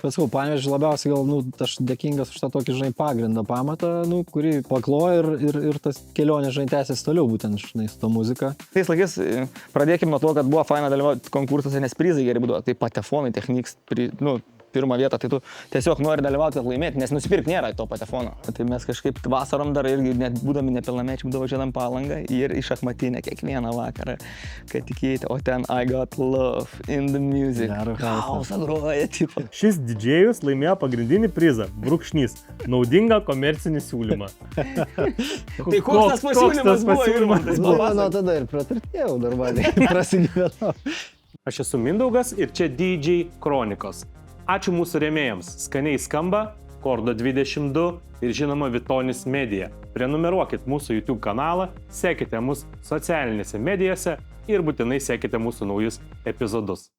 bet sakau, Panevėžį labiausiai gal, aš dėkingas už tą tokį, žinai, pagrindą pamatą, kurį paklojo ir tas kelionė, žinai, tęsės toliau būtent, žinai, su to muzika. Tais laikais pradėkime nuo to, kad buvo faina dalyvauti konkursuose, nes prizai geri būdavo, tai patefonai, techniks, pirmą vietą, tai tu tiesiog nori dalyvauti, kad laimėti, nes nusipirkti nėra to patefono. Tai mes kažkaip vasarom dar irgi, net būdami nepilnamečiai, būdavo važiuodam Palangą ir iš Akmatinę kiekvieną vakarą, kad tikėti, o ten I got love in the music. Hausą groja, tipo. Šis didžėjus laimėjo pagrindinį prizą, brūkšnys, naudingą komercinį siūlymą. Tai koks tas pasiūlymas buvo? Nuo tada ir praturtėjau normaliai, prasigyvenau. Aš esu Mindaugas ir čia DJ Kronikos. Ačiū mūsų rėmėjams. Skaniai skamba, Kordo 22 ir žinoma Vitonis Media. Prenumeruokit mūsų YouTube kanalą, sekite mus socialinėse medijose ir būtinai sekite mūsų naujus epizodus.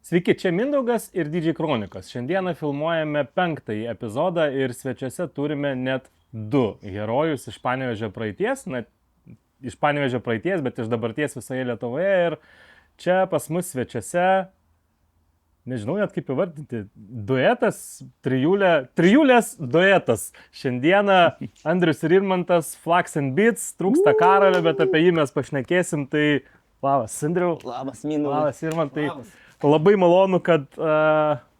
Sveiki, čia Mindaugas ir DJ Kronikos. Šiandieną filmuojame 5-ąjį epizodą ir svečiuose turime net 2 herojus iš Panevėžio praeities, iš Panevėžio praeities, bet iš dabarties visoje Lietuvoje. Ir čia pas mus svečiuose, nežinau net kaip įvardinti, duetas, trijulės duetas. Šiandieną Andrius ir Irmantas, Flux and Beats, trūksta Karolio, bet apie jį mes pašnekėsim. Tai labas, Andriau. Labas, Mindaugai. Labas, Irmantai. Labai malonu, kad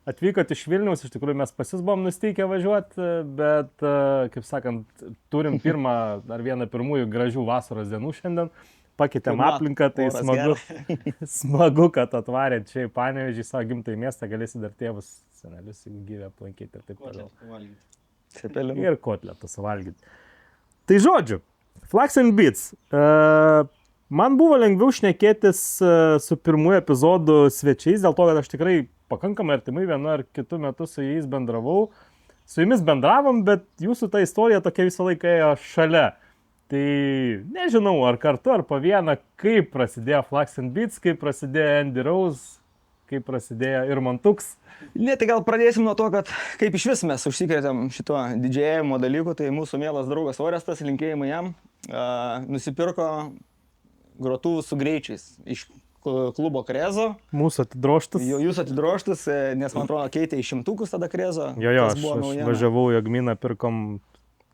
atvykot iš Vilniaus, iš tikrųjų mes pas jus buvom nusteikę važiuoti, bet, kaip sakant, turim dar vieną pirmųjų gražių vasaros dienų šiandien, pakeitėm aplinką, tai smagu, kad atvarėt čia į Panevėžį, savo gimtąjį miestą, galėsi dar tėvus, senelius gyvę aplankyti ir taip toliau. Ir kotletą suvalgyti. Tai žodžiu, Flux and Beats. Man buvo lengviau šnekėtis su pirmuoju epizodu svečiais, dėl to, kad aš tikrai pakankamai artimai vienu ar kitu metu su jais bendravau. Su jumis bendravom, bet jūsų ta istorija tokia visą laiką ėjo šalia. Tai nežinau, ar kartu, ar po vieną, kaip prasidėjo Flux and Beats, kaip prasidėjo Andy Rose, kaip prasidėjo Irmantuks. Ne, tai gal pradėsim nuo to, kad kaip iš vis mes užsikrėtėm šituo didžėjimo dalyku, tai mūsų mielas draugas Orestas, linkėjimai jam, nusipirko grotuvų su greičiais iš klubo Krezo. Mūsų atidroštas. Jūs atidroštas, nes man atrodo keitė į šimtukus tada Krezo. Jo, aš važiavau į Agminą, pirkom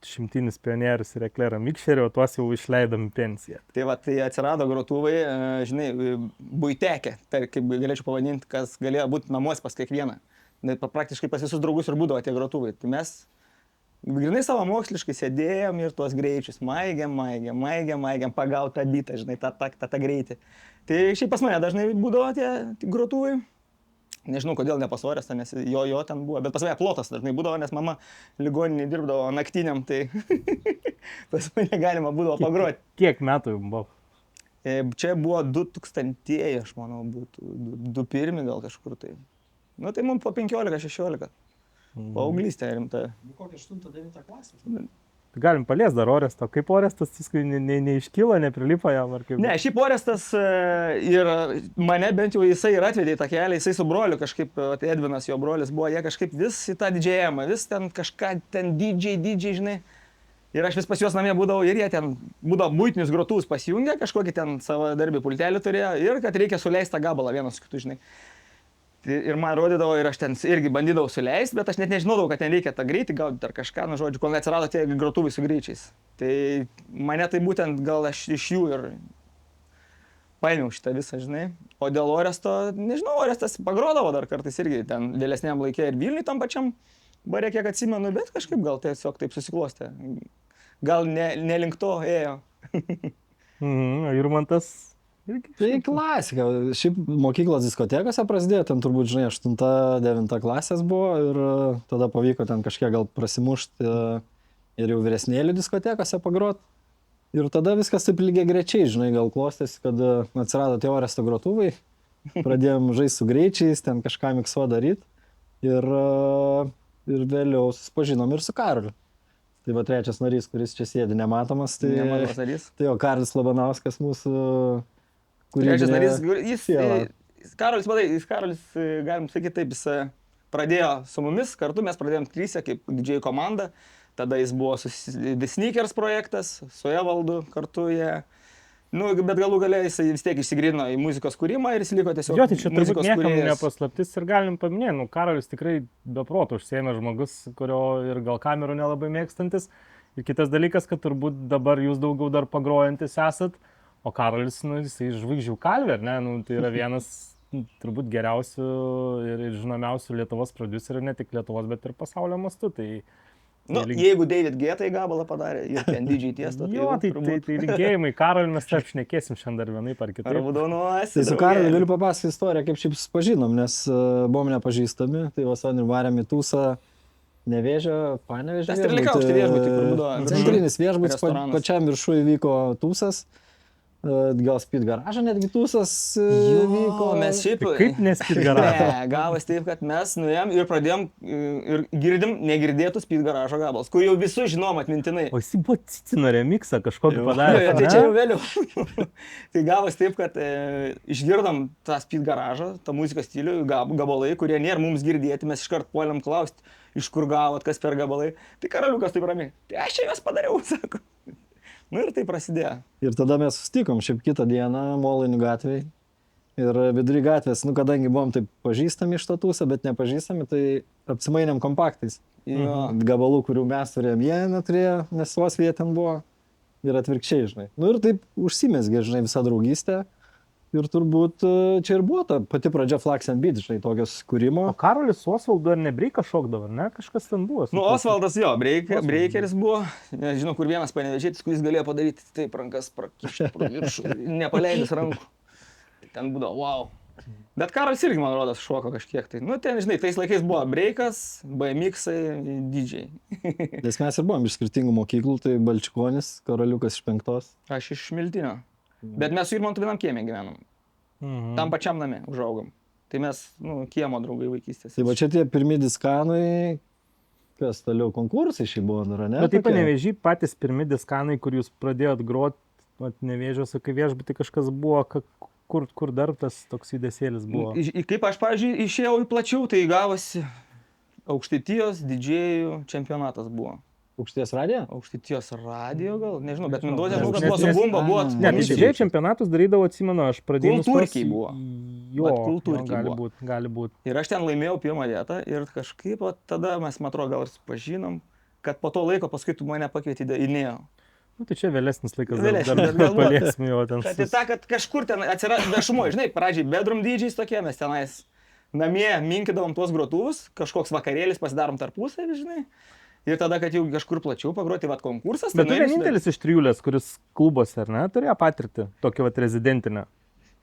šimtinis pionierius ir eklerą mikšerį, o tuos jau išleidom pensiją. Tai va, tai atsirado grotuvai, žinai, buitekė, tai kaip galėčiau pavadinti, kas galėjo būti namuose pas kiekvieną. Praktiškai pas visus draugus ir būdavo tie grotuvai. Tai mes grinai savo moksliškai sėdėjom ir tuos greičius maigėm, pagaut tą bitą, žinai, tą greitį. Tai šiaip pas mane dažnai būdavo tie grotuvai. Nežinau, kodėl nepasvorės, nes jo ten buvo, bet pas mane plotas dažnai būdavo, nes mama ligoninėje dirbdavo naktiniam, tai pas mane galima būdavo pagroti. Kiek metų jums buvo? Čia buvo 2000-ieji, aš manau, būtų 21 gal kažkur tai. Tai mums po 15-16. Paauglystė rimta. Kokia 8-9 klasė? Galim paliesti dar Orestą. Kaip Orestas neiškyla, neprilipo jam ar kaip? Ne, šiaip Orestas ir mane bent jau jisai ir atvedė į tą kelią, jisai su broliu kažkaip, Edvinas jo brolis buvo, jie kažkaip vis į tą didžėjimą, vis ten kažką, ten DJ, žinai. Ir aš vis pas juos namie būdavau ir jie ten būdavo buitinius grotuvus pasijungę, kažkokį ten savo darbį pultelį turėjo ir kad reikia suleisti tą gabalą vienas su kitu, žinai. Ir man rodydavo ir aš ten irgi bandydavau suleisti, bet aš net nežinodavau, kad ten reikia tą greitį gauti ar kažką, žodžiu, kol atsirado tie grotuvai su greičiais. Tai mane tai būtent gal aš iš jų ir paėmiau šitą visą, žinai. O dėl Oresto, nežinau, Orestas pagrodavo dar kartais irgi ten vėlesniam laikė ir Vilniui tam pačiam bare, kiek atsimenu, bet kažkaip gal tiesiog taip susiklostė. Gal ne link to ėjo. Irmantas. Tai klasika. Šiaip mokyklos diskotekose prasidėjo, ten turbūt, žinai, 8-9 klasės buvo ir tada pavyko ten kažkiek gal prasimušti ir jau vyresnėlių diskotekose pagrot. Ir tada viskas taip lygiai grečiai, žinai, gal klostėsi, kad atsirado tie Oresto grotuvai, pradėjom žaisti su greičiais, ten kažką miksuo daryti ir vėliau susipažinom ir su Karoliu. Tai va trečias narys, kuris čia sėdi nematomas, tai jo Karolis Labanauskas mūsų trečias narys, Karolis, galim sakyti taip, jis pradėjo su mumis, kartu mes pradėjom trysia kaip didžėjų komanda, tada jis buvo su The Sneakers projektas, su Evaldu kartu jie. Nu, bet galų gale jisai vis tiek išsigrino į muzikos kūrimą ir jis liko tiesiog Jo, tai čia turbūt muzikos niekam kūrėjas. nepaslaptis ir galim paminėti, nu, Karolis tikrai be proto užsiėmė žmogus, kurio ir gal kamerų nelabai mėgstantis. Ir kitas dalykas, kad turbūt dabar jūs daugiau dar pagrojantis esat, o Karolis, nu, jisai žvaigždžių kalvė, ne, nu, tai yra vienas turbūt geriausių ir žinomiausių Lietuvos prodiuserių, ne tik Lietuvos, bet ir pasaulio mastu. Tai Nu, jeigu David Guetta gabalą padarė ir ten DJ Tiesto, jo, tai linkėjimai Karoliui, mes taip šnekėsim šiandien dar vienaip ar kitaip. Raudonuosi. Tai su Karoliu galiu papasakoti istoriją, kaip šiaip susipažinom, nes buvom nepažįstami, tai vasarį varėm į Tūsą Nevėžio, Panevėžio. Tas Trilika aukšti viešbutį, kur būdavo. Centrinis viešbutis, restoranas. pačiam viršui vyko Tūsas, gal Speed garažą netgi Tūsas vyko. Mes šiaip... Tai kaip nespėt garažą? Ne, gavas taip, kad mes nuėjom ir pradėjom ir girdim negirdėtų Speed garažo gabalas, kur jau visus žinom atmintinai. O jis buvo Cicino remixą kažkokį Jo, padarė. tai čia jau vėliau. Tai gavas taip, kad išgirdom tą Speed garažą, tą muzikos stilių, gabalai, kurie nėra mums girdėti, mes iškart puolėm klausti, iš kur gavot, kas per gabalai. Tai Karoliukas taip ramiai, tai aš čia juos padariau, sako. Nu ir tai prasidėjo. Ir tada mes susitikom šiaip kitą dieną Molainių gatvėje. Ir vidury gatvės, nu kadangi buvom taip pažįstami iš to Tūsą, bet nepažįstami, tai apsimainėm kompaktais. Jo. Gabalų, kurių mes turėjom, jie neturėjo, nes vos jie ten buvo. Ir atvirkščiai, žinai. Nu ir taip užsimezgė, žinai, visą draugystę. Ir turbūt čia ir buvo ta pati pradžia Flux and Beat, žinai, tokios kūrimo. O Karolis su Osvaldu ar ne breiką šokdavo, ne? Kažkas ten buvo. Nu, Osvaldas jo, breikeris buvo. Nežinau, kur vienas Panevėžietis, kuris galėjo padaryti taip rankas prakišti pro viršų, nepaleidus rankų. Ten būdavo, wow. Bet Karolis irgi, man rodos, šoko kažkiek. Tai, nu, ten, žinai, tais laikais buvo breikas, BMX-ai, DJ. Nes mes ir buvom iš skirtingų mokyklų, tai Balčikonis, Karoliukas iš 5. Aš iš Miltinio. Bet mes su Irmantu vienam kieme gyvenom. Tam pačiam name užaugom. Tai mes, nu, kiemo draugai vaikystės. Tai va čia tie pirmi diskanai, kas toliau konkursai šiai buvo, ar ne? Bet taip Panevėžy patys pirmi diskanai, kur jūs pradėjot grot, Nevėžiuose, kai viešbutį kažkas buvo, kur dar tas toks judesėlis buvo? Kaip aš, pavyzdžiui, išėjau į plačiau, tai gavosi Aukštaitijos didžėjų čempionatas buvo. Aukšties radijo? Aukštaitijos radijo gal, nežinau, bet Mindozė, Nes- buvo su Bumba, buvo... Ne, didžiai čempionatus darydavo, atsimenu, aš pradėjau... Kultūrkiai buvo. Jo, Vat kultūrkiai gali buvo. būt, gali būt. Ir aš ten laimėjau pirmą vietą ir kažkaip vat, tada mes, man atrodo, gal ir supažinom, kad po to laiko paskui tu mane pakvietė į Neo. Nu, tai čia vėlesnis laikas, Vėlesnis, dar bet galvoju, paliesim jo ten. Kad į tą, kad kažkur ten atsirado viešumoje, žinai, pradžiai bedroom dydžiais tokie, mes tenais namie minkydavom tuos grotuvus, kažkoks vakarėlis pasidarom tarpusavį, žinai. Ir tada, kad jau kažkur plačiau pagroti, vat konkursas. Bet tu nueini su- vienintelis iš trijulės, kuris klubuose, ar ne, turėjo patirtį, tokį vat rezidentinę.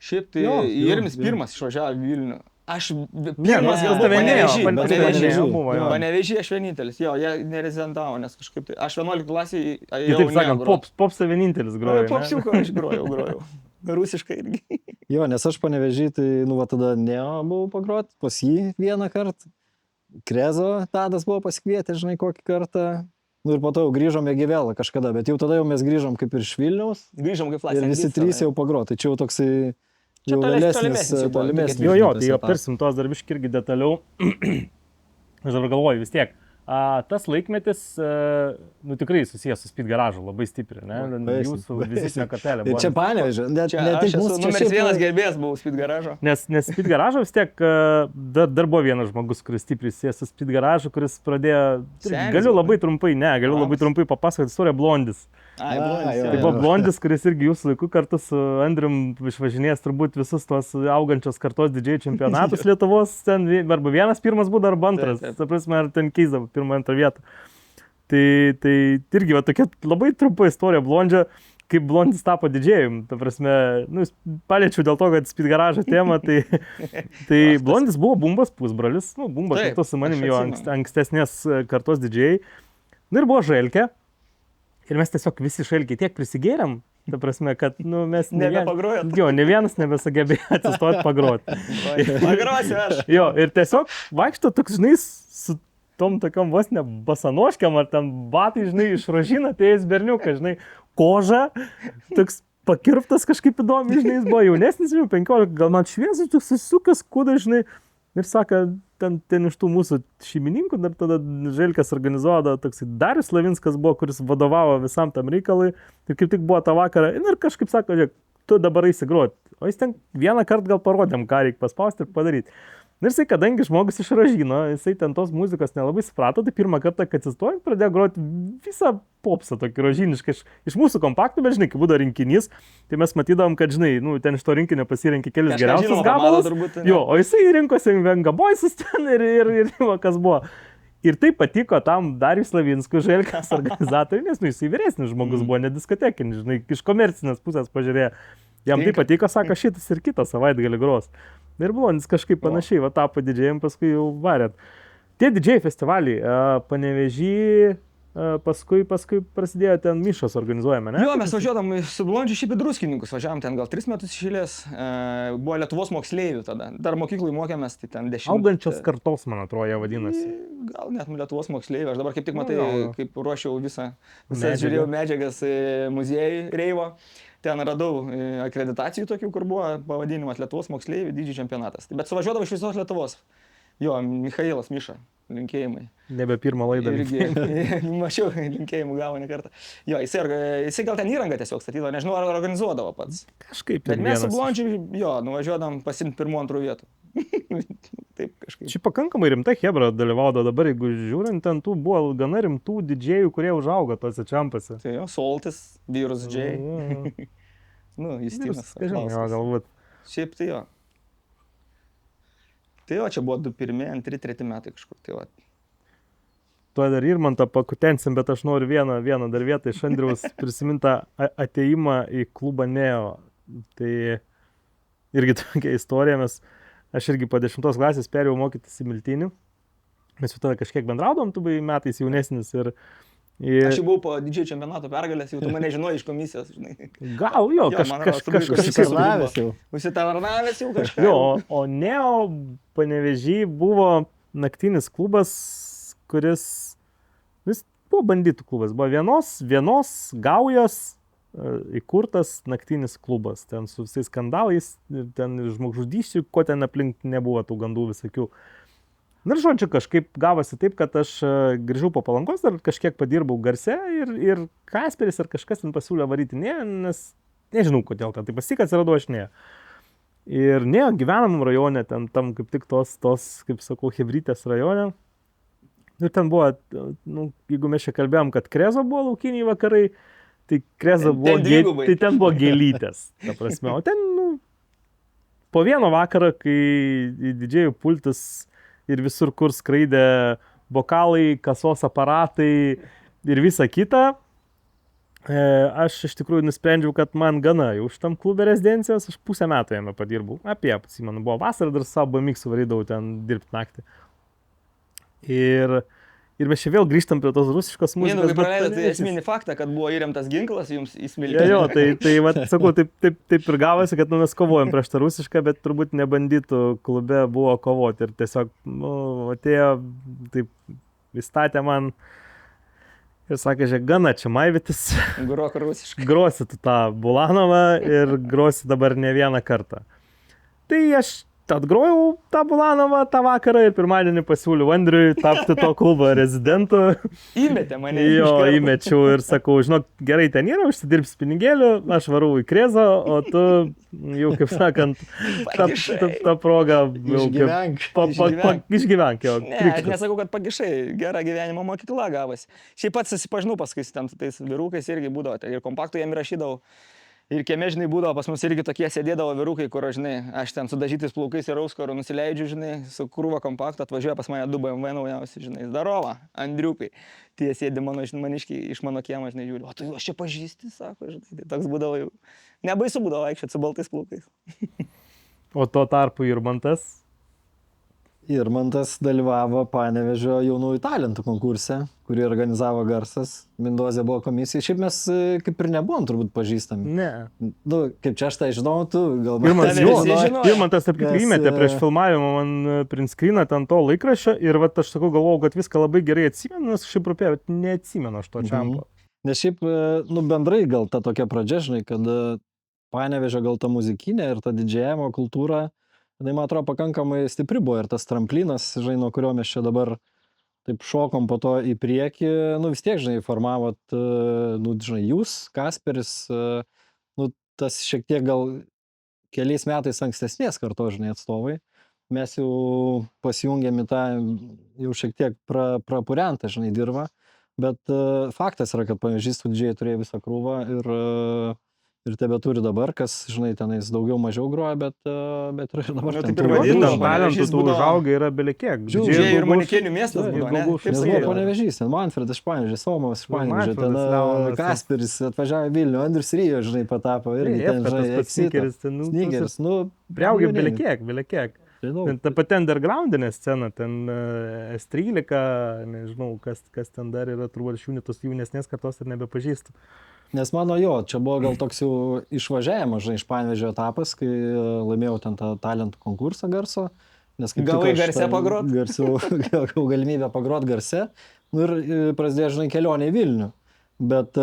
Šiaip tai Jo, Irmis jo. pirmas išvažiavo į Vilnių. Aš Ne, pirmas gal pas tave nėjo, Panevėžy, pas tave Panevėžy. nėjo, buvo, jo. Panevėžy aš vienintelis, jo, jie nerezidentavo, nes kažkaip tai aš 11 klasėje jau Kitaip sakant, popsą vienintelis grojo. ne? Popsiuką aš grojau. Rusiškai irgi. Jo, nes aš Panevėžy, tai, nu, va tada Neo buvau pagroti, pas jį vieną kartą. Krezo Tadas buvo pasikvietę, žinai, kokį kartą. Nu ir po to jau grįžom į Gyvelą kažkada, bet jau tada jau mes grįžom kaip ir iš Vilniaus. Grįžom kaip Ir klasė. visi trys jau pagroti. Tai čia jau toksai Čia jau tolimesnis jau buvo, tolimesnis. Jo, jo, tas tai etapas. aptarsim tos darbiškai irgi detaliau. Aš dabar galvoju vis tiek. Tas laikmetis, nu tikrai susijęs su Speed garažu, labai stipriai, ne? Labai Jūsų stipriai. vizitinė kortelė Ir buvo. čia Panevėžio, ne Čia tik aš esu mūsų čia numeris šiaip- vienas gerbėjas, buvau Speed garažo. Nes Speed garažo vis tiek dar buvo vienas žmogus, kuris stipriai susijęs su Speed garažu, kuris pradėjo... Senis Galiu buvo. labai trumpai, labai trumpai papasakoti istoriją Blondis. Ai, jo, blondis, Tai jo. buvo Blondis, kuris irgi jūsų laiku kartu su Andrium išvažinės turbūt visus tos augančios kartos didžiai čempionatus Lietuvos, ten arba vienas pirmas būdavo, arba antras, Taip, taip. suprasme, ar ten keisdavo pirmą, antrą vietą. Tai irgi va, tokia labai trumpa istorija Blondžio, kaip Blondis tapo didžėjum, ta prasme, nu, paliečiau dėl to, kad Speed garažo tema, tai Blondis buvo Bumbos pusbrolis, nu, Bumba Taip, kartu su manim aš jo atsimenu. ankstesnės kartos didžėjai. Nu ir buvo Želkė. Ir mes tiesiog visi Šalkiai tiek prisigėrėm, ta prasme, kad nu, mes Nebepagrojot. Jo, ne vienas nebesugebėjo atsistoti pagroti. Pagrosiu aš. Jo, ir tiesiog vaikšto toks, žinai, su tom tokiom vos ne basanoškiam, ar ten batai, žinai, išrožina, tai jis berniukas, žinai, koža, toks pakirptas kažkaip įdomi, žinai, jis buvo jaunesnis, jau 15, gal man šviesas, toks susisukęs kūdas, žinai, Ir sako, ten iš tų mūsų šeimininkų dar tada Želkas organizuodavo, toks Darius Lavinskas buvo, kuris vadovavo visam tam reikalui. Ir kaip tik buvo tą vakarą. Ir kažkaip sako, žiūrėk, tu dabar eisi groti. O jis ten vieną kartą gal parodėm, ką reikia paspausti ir padaryti. Ir jisai, kadangi žmogus iš Ražyno, jisai ten tos muzikos nelabai suprato, tai pirmą kartą, kad atsistojant, pradėjo groti visą popsą tokį rožynišką iš mūsų kompaktų, bet žinai, kai būdavo rinkinys, tai mes matydavom, kad žinai, ten iš to rinkinio pasirinkė kelis geriausius gabalus. Jo, o jisai rinkosi Vengaboisus ten ir kas buvo. Ir tai patiko tam Darius Lavinskui, Želkas organizatoriui, nes jisai vyresnis žmogus buvo, ne diskotekinis, žinai, iš komercinės pusės pažiūrėjo. Jam tai patiko, sako, šitas ir kitą savaitgalį gros. Ir Blonis kažkaip panašiai, va tapo didžėjim, paskui jau varėt. Tie didžėjai festivaliai, Panevėžy, paskui prasidėjo ten mišos organizuojame, ne? Jo, mes važiuodam su Blondžiu šiaip į Druskininkus, važiavam ten gal 3 metus išėlės, buvo Lietuvos moksleivių tada, dar mokyklai mokėmės, tai ten 10. Augančios kartos, man atrodo, jie vadinasi. Gal net Lietuvos moksleivių, aš dabar kaip tik matai, kaip ruošiau visas žiūrėjau medžiagas muziejui Reivo. Ten radau akreditacijų tokių, kur buvo pavadinimas Lietuvos moksleivių didžiai čempionatas. Bet suvažiuodavo iš visos Lietuvos. Jo, Michailas Miša, linkėjimai. Nebe pirmą laidą. Mačiau, linkėjimų gavo ne kartą. Jo, jisai gal ten įrangą tiesiog statydavo, nežinau, ar organizuodavo pats. Kažkaip. Bet mes su Blondžiu, jo, nuvažiuodam pasimti 1-2 vietų. Taip kažkaip. Čia pakankamai rimta hebra dalyvaudavo dabar, jeigu žiūrint, ten tų buvo gana rimtų didžėjų, kurie užaugo tose čempose. Tai jo, Soltis, Vyrus Džei. Justinas. Jo, galbūt. Šiaip tai jo. Tai jo, čia buvo 2 pirmi, 2-3 metai kažkur. Tai jo. Tuo dar Irmantą pakutensim, bet aš noriu vieną dar vietą iš Andriaus prisimintą ateimą į klubą Neo. Tai irgi tokia istorija, aš irgi po 10 klasės perėjau mokytis į Miltinį. Mes jau tada kažkiek bendraudom, tu buvai metais jaunesnis ir... Aš jau buvau po didžiojo čempionato pergalės, jau tu mane žinojai iš komisijos, žinai. Gal jo, kažkas užsitarnavęs jau kažkas. Jo, o Neo Panevėžy buvo naktinis klubas, kuris buvo banditų klubas, buvo vienos gaujos įkurtas naktinis klubas, ten su visais skandalais, ten žmogžudysčių, ko ten aplink nebuvo tų gandų visokių. Ir žodžiu, kažkaip gavosi taip, kad aš grįžau po Palangos, dar kažkiek padirbau Garse ir Kasperis ar kažkas ten pasiūlė varyti nes nežinau kodėl, tai pasik atsirado aš ne. Ir ne, gyvenamam rajone, ten tam kaip tik tos, kaip sakau, hebrytės rajone. Ir ten buvo, jeigu mes čia kalbėjom, kad Krezo buvo laukiniai vakarai, tai Krezo buvo, tai ten buvo gėlytės, ta prasme. O ten, po vieno vakaro, kai į didžėjų pultis ir visur, kur skraidė bokalai, kasos aparatai ir visa kita, aš iš tikrųjų nusprendžiau, kad man gana jau šitam klube rezidencijos, aš 5 metų jame padirbau. Atsimenu, buvo vasarą, dar savo BMX varydavau ten dirbti naktį. Ir mes čia vėl grįžtam prie tos rusiškos muzikos. Mindaugai praleidot esminį faktą, kad buvo įremtas ginklas jums į Smiltynę. Jo, tai vat, sakau, taip ir gavosi, kad mes kovojom prieš tą rusišką, bet turbūt nebandytų klube buvo kovoti. Ir tiesiog atėjo, taip, įstatė man ir sakė, žiūrėk, gana čia maivytis. Grok rusiškai. Grosi tu tą Bulanovą ir grosi dabar ne vieną kartą. Tai aš atgrojau tą Bulanovą tą vakarą ir pirmadienį pasiūliau Andriui tapti to klubo rezidentu. Įmetė mane. Jo, įmečiau ir sakau, žinok, gerai ten yra, užsidirbs pinigėlių, aš varau į Krezą, o tu jau, kaip sakant, tą progą išgyvenk. Ne, aš nesakau, kad pagišai, gera gyvenimo mokykla gavosi. Šiaip pats susipažinau paskui su tais vyrukais irgi būdavo, ir kompaktų jam įrašydavau. Ir kieme, žinai, būdavo, pas mus irgi tokie sėdėdavo vyrukai, kur, žinai, aš ten su dažytais plaukais ir auskaru nusileidžiu, žinai, su krūva kompaktu, atvažiuoja pas mane 2 BMW naujausi, žinai, Zdarova, Andriukai. Tie sėdi maniškiai iš mano kiemo, žinai, žiūri, o tu juos čia pažįsti, sako, žinai, tai toks būdavo jau, nebaisu būdavo vaikščioti su baltais plaukais. O tuo tarpu Irmantas dalyvavo Panevėžio jaunųjų talentų konkurse, kurį organizavo Garsas. Mindozė buvo komisija. Šiaip mes kaip ir nebuvom turbūt pažįstami. Ne. Kaip čia aš tai žinau, tu gal Irmantas taip kaip įmetė prieš filmavimą man print screeną ten to laikraščio ir vat, aš sakau, galvojau, kad viską labai gerai atsimenu, nes šiaip rūpėjo, bet neatsimenu aš to čempo. Nes šiaip, bendrai gal ta tokia pradžia, žinai, kad Panevėžio gal ta muzikinė ir ta didžėjimo kultūra jinai, man atrodo, pakankamai stipri buvo ir tas tramplinas, žinai, nuo kurio mes čia dabar taip šokom po to į priekį, nu vis tiek, žinai, formavot, nu, žinai, jūs, Kasperis, nu, tas šiek tiek gal keliais metais ankstesnės kartos, žinai, atstovai. Mes jau pasijungėm į tą jau šiek tiek prapurentą, žinai, dirbą, bet faktas yra, kad Panevėžys studijai turėjo visą krūvą ir tebe turi dabar, kas, žinai, tenais daugiau mažiau groja, bet ir dabar Nu, ten taip ir turi vadinam, daug, žinai. Talentų Panevėžys tų būdavo- užauga yra belekiek. Didžiai ir manikėnių miestas Taip, būdavo, ir ne? Gaugus- Taip Nes sakydavo. buvo sakydavo. Panevėžys, ten Manfredas iš Panevėžys, Somas iš Panevėžio, ten Manfredas, Leonas, Kasperis atvažiavo į Vilnių, Andrius Rijo, žinai, patapo irgi ten, žinai, Sneakeris, ten, nu, Sneakeris, nu, priaugė jaunėlį. belekiek. Tai daug. Ten ta pati undergroundinė scena, ten S13, nežinau, kas ten dar yra, turbūt iš jų tos jaunesnės kartos ir nebepažįstu. Nes mano čia buvo gal toks jau išvažiavimas, žinai, iš Panevėžio etapas, kai laimėjau ten tą talentų konkursą garso. Nes kaip Gavai tik aš garse ten pagrot? Gavau galimybę pagrot garse. Nu ir prasidėjo, žinai, kelionė į Vilnių. Bet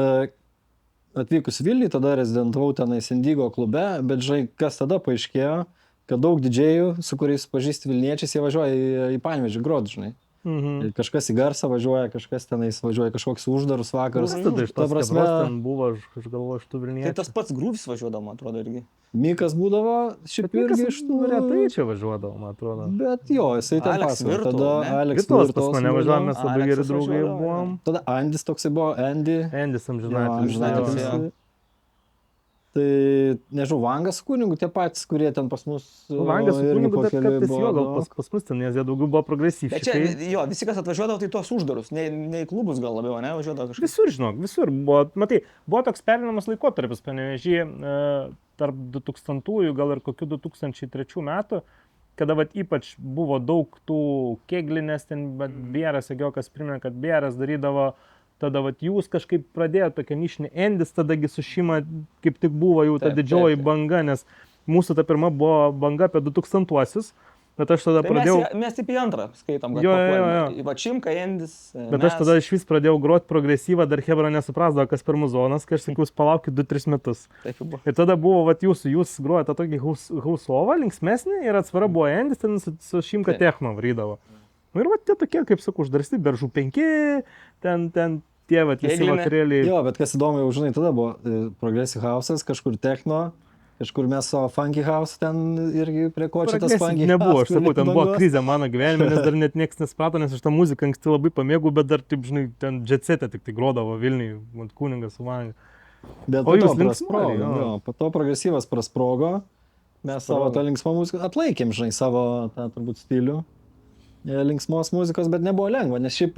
atvykus į Vilnių, tada rezidentavau tenais Indigo klube, bet, žinai, kas tada paaiškėjo, kad daug didžėjų, su kuriais pažįsti Vilniečiais, jie važiuoja į Panevėžį grot, žinai. Mhm. Kažkas į garsą važiuoja, kažkas tenais važiuoja kažkoks uždarus vakarus. Kas tada iš Ta tos prasme, prasme, ten buvo, aš galvoju, iš tų Tai Vilniečių. tas pats grūvis važiuodavo, man atrodo, irgi. Mikas būdavo, šiaip irgi iš tų retai čia važiuodavo, man atrodo. Bet jo, jisai ten Alex pasakojo. Virtul, Tada ne? Alex Kitos pas Virtuls mane būdavo. važiuojame, mes labai geri Aleksas draugai važiuodavo, buvom. Tada Andis toksai buvo, Andy. Endis Jo, amžinatelis. amžinatilsį. jo. Tai, nežinau, Vangas su kunigu, tie patys, kurie ten pas mus Vangas su irgi kunigu, po bet kelių kartais jo, gal buvo. pas mus ten, nes jie daugiau buvo Bet čia, progresyviai. jo, visi, kas atvažiuodavo, tai tuos uždarus, ne į klubus gal labiau, ne, važiuodavo kažkas. Visur, žinok, visur buvo, matai, buvo toks perinamas laikotarpis Panevėžyje tarp 2000-ųjų, gal ir kokių 2003 metų, kada vat, ypač buvo daug tų keglinės, ten Bėras, Egiokas priminė, kad Bėras darydavo, tada vat, jūs kažkaip pradėjote tokią nišinį Endis, tadagi su Šima kaip tik buvo jau ta Taip, didžioji taip. banga, nes mūsų ta pirma buvo banga apie 2000-uosius, bet aš tada Tai pradėjau... mes taip į antrą skaitom, kad Jo, jo, papuolėme. jo. Va Čimka, Endis. Bet aš tada iš vis pradėjau groti progresyvą, dar Hebra nesuprasdavo, kas per muzonas, kai aš sakiau, palaukit 2-3 metus. Taip jau buvo. Ir tada buvo, vat, jūs grojate tą tokį hausovą, linksmesnį ir atsvara buvo Endis, ten su Šimka Taip. techno vrydavo. Nu ir vat tie tokie, kaip sakau, uždarsti, Beržų 5, ten tie, vat, visi Kėglinė. vakarėliai. Jo, bet kas įdomu, jau žinai, tada buvo Progressive House'as, kažkur techno, kažkur mes savo Funky House ten irgi prie ko čia tas Progresyv Funky nebuvo, House, aš sakau, kur ten buvo bangos. krizė mano gyvenime, nes dar net niekas nesprato, nes aš tą muziką anksti labai pamėgau, bet dar, taip, žinai, ten džetsetė tik tai grodavo Vilniui, mat Kuningas su manimi. Bet O po to jūs prasprogo, linksmai, jo. jo, po to progresyvas prasprogo, mes savo tą linksmą muziką atlaikėm, žinai, savo tą turbūt stilių linksmos muzikos, bet nebuvo lengva, nes šiaip,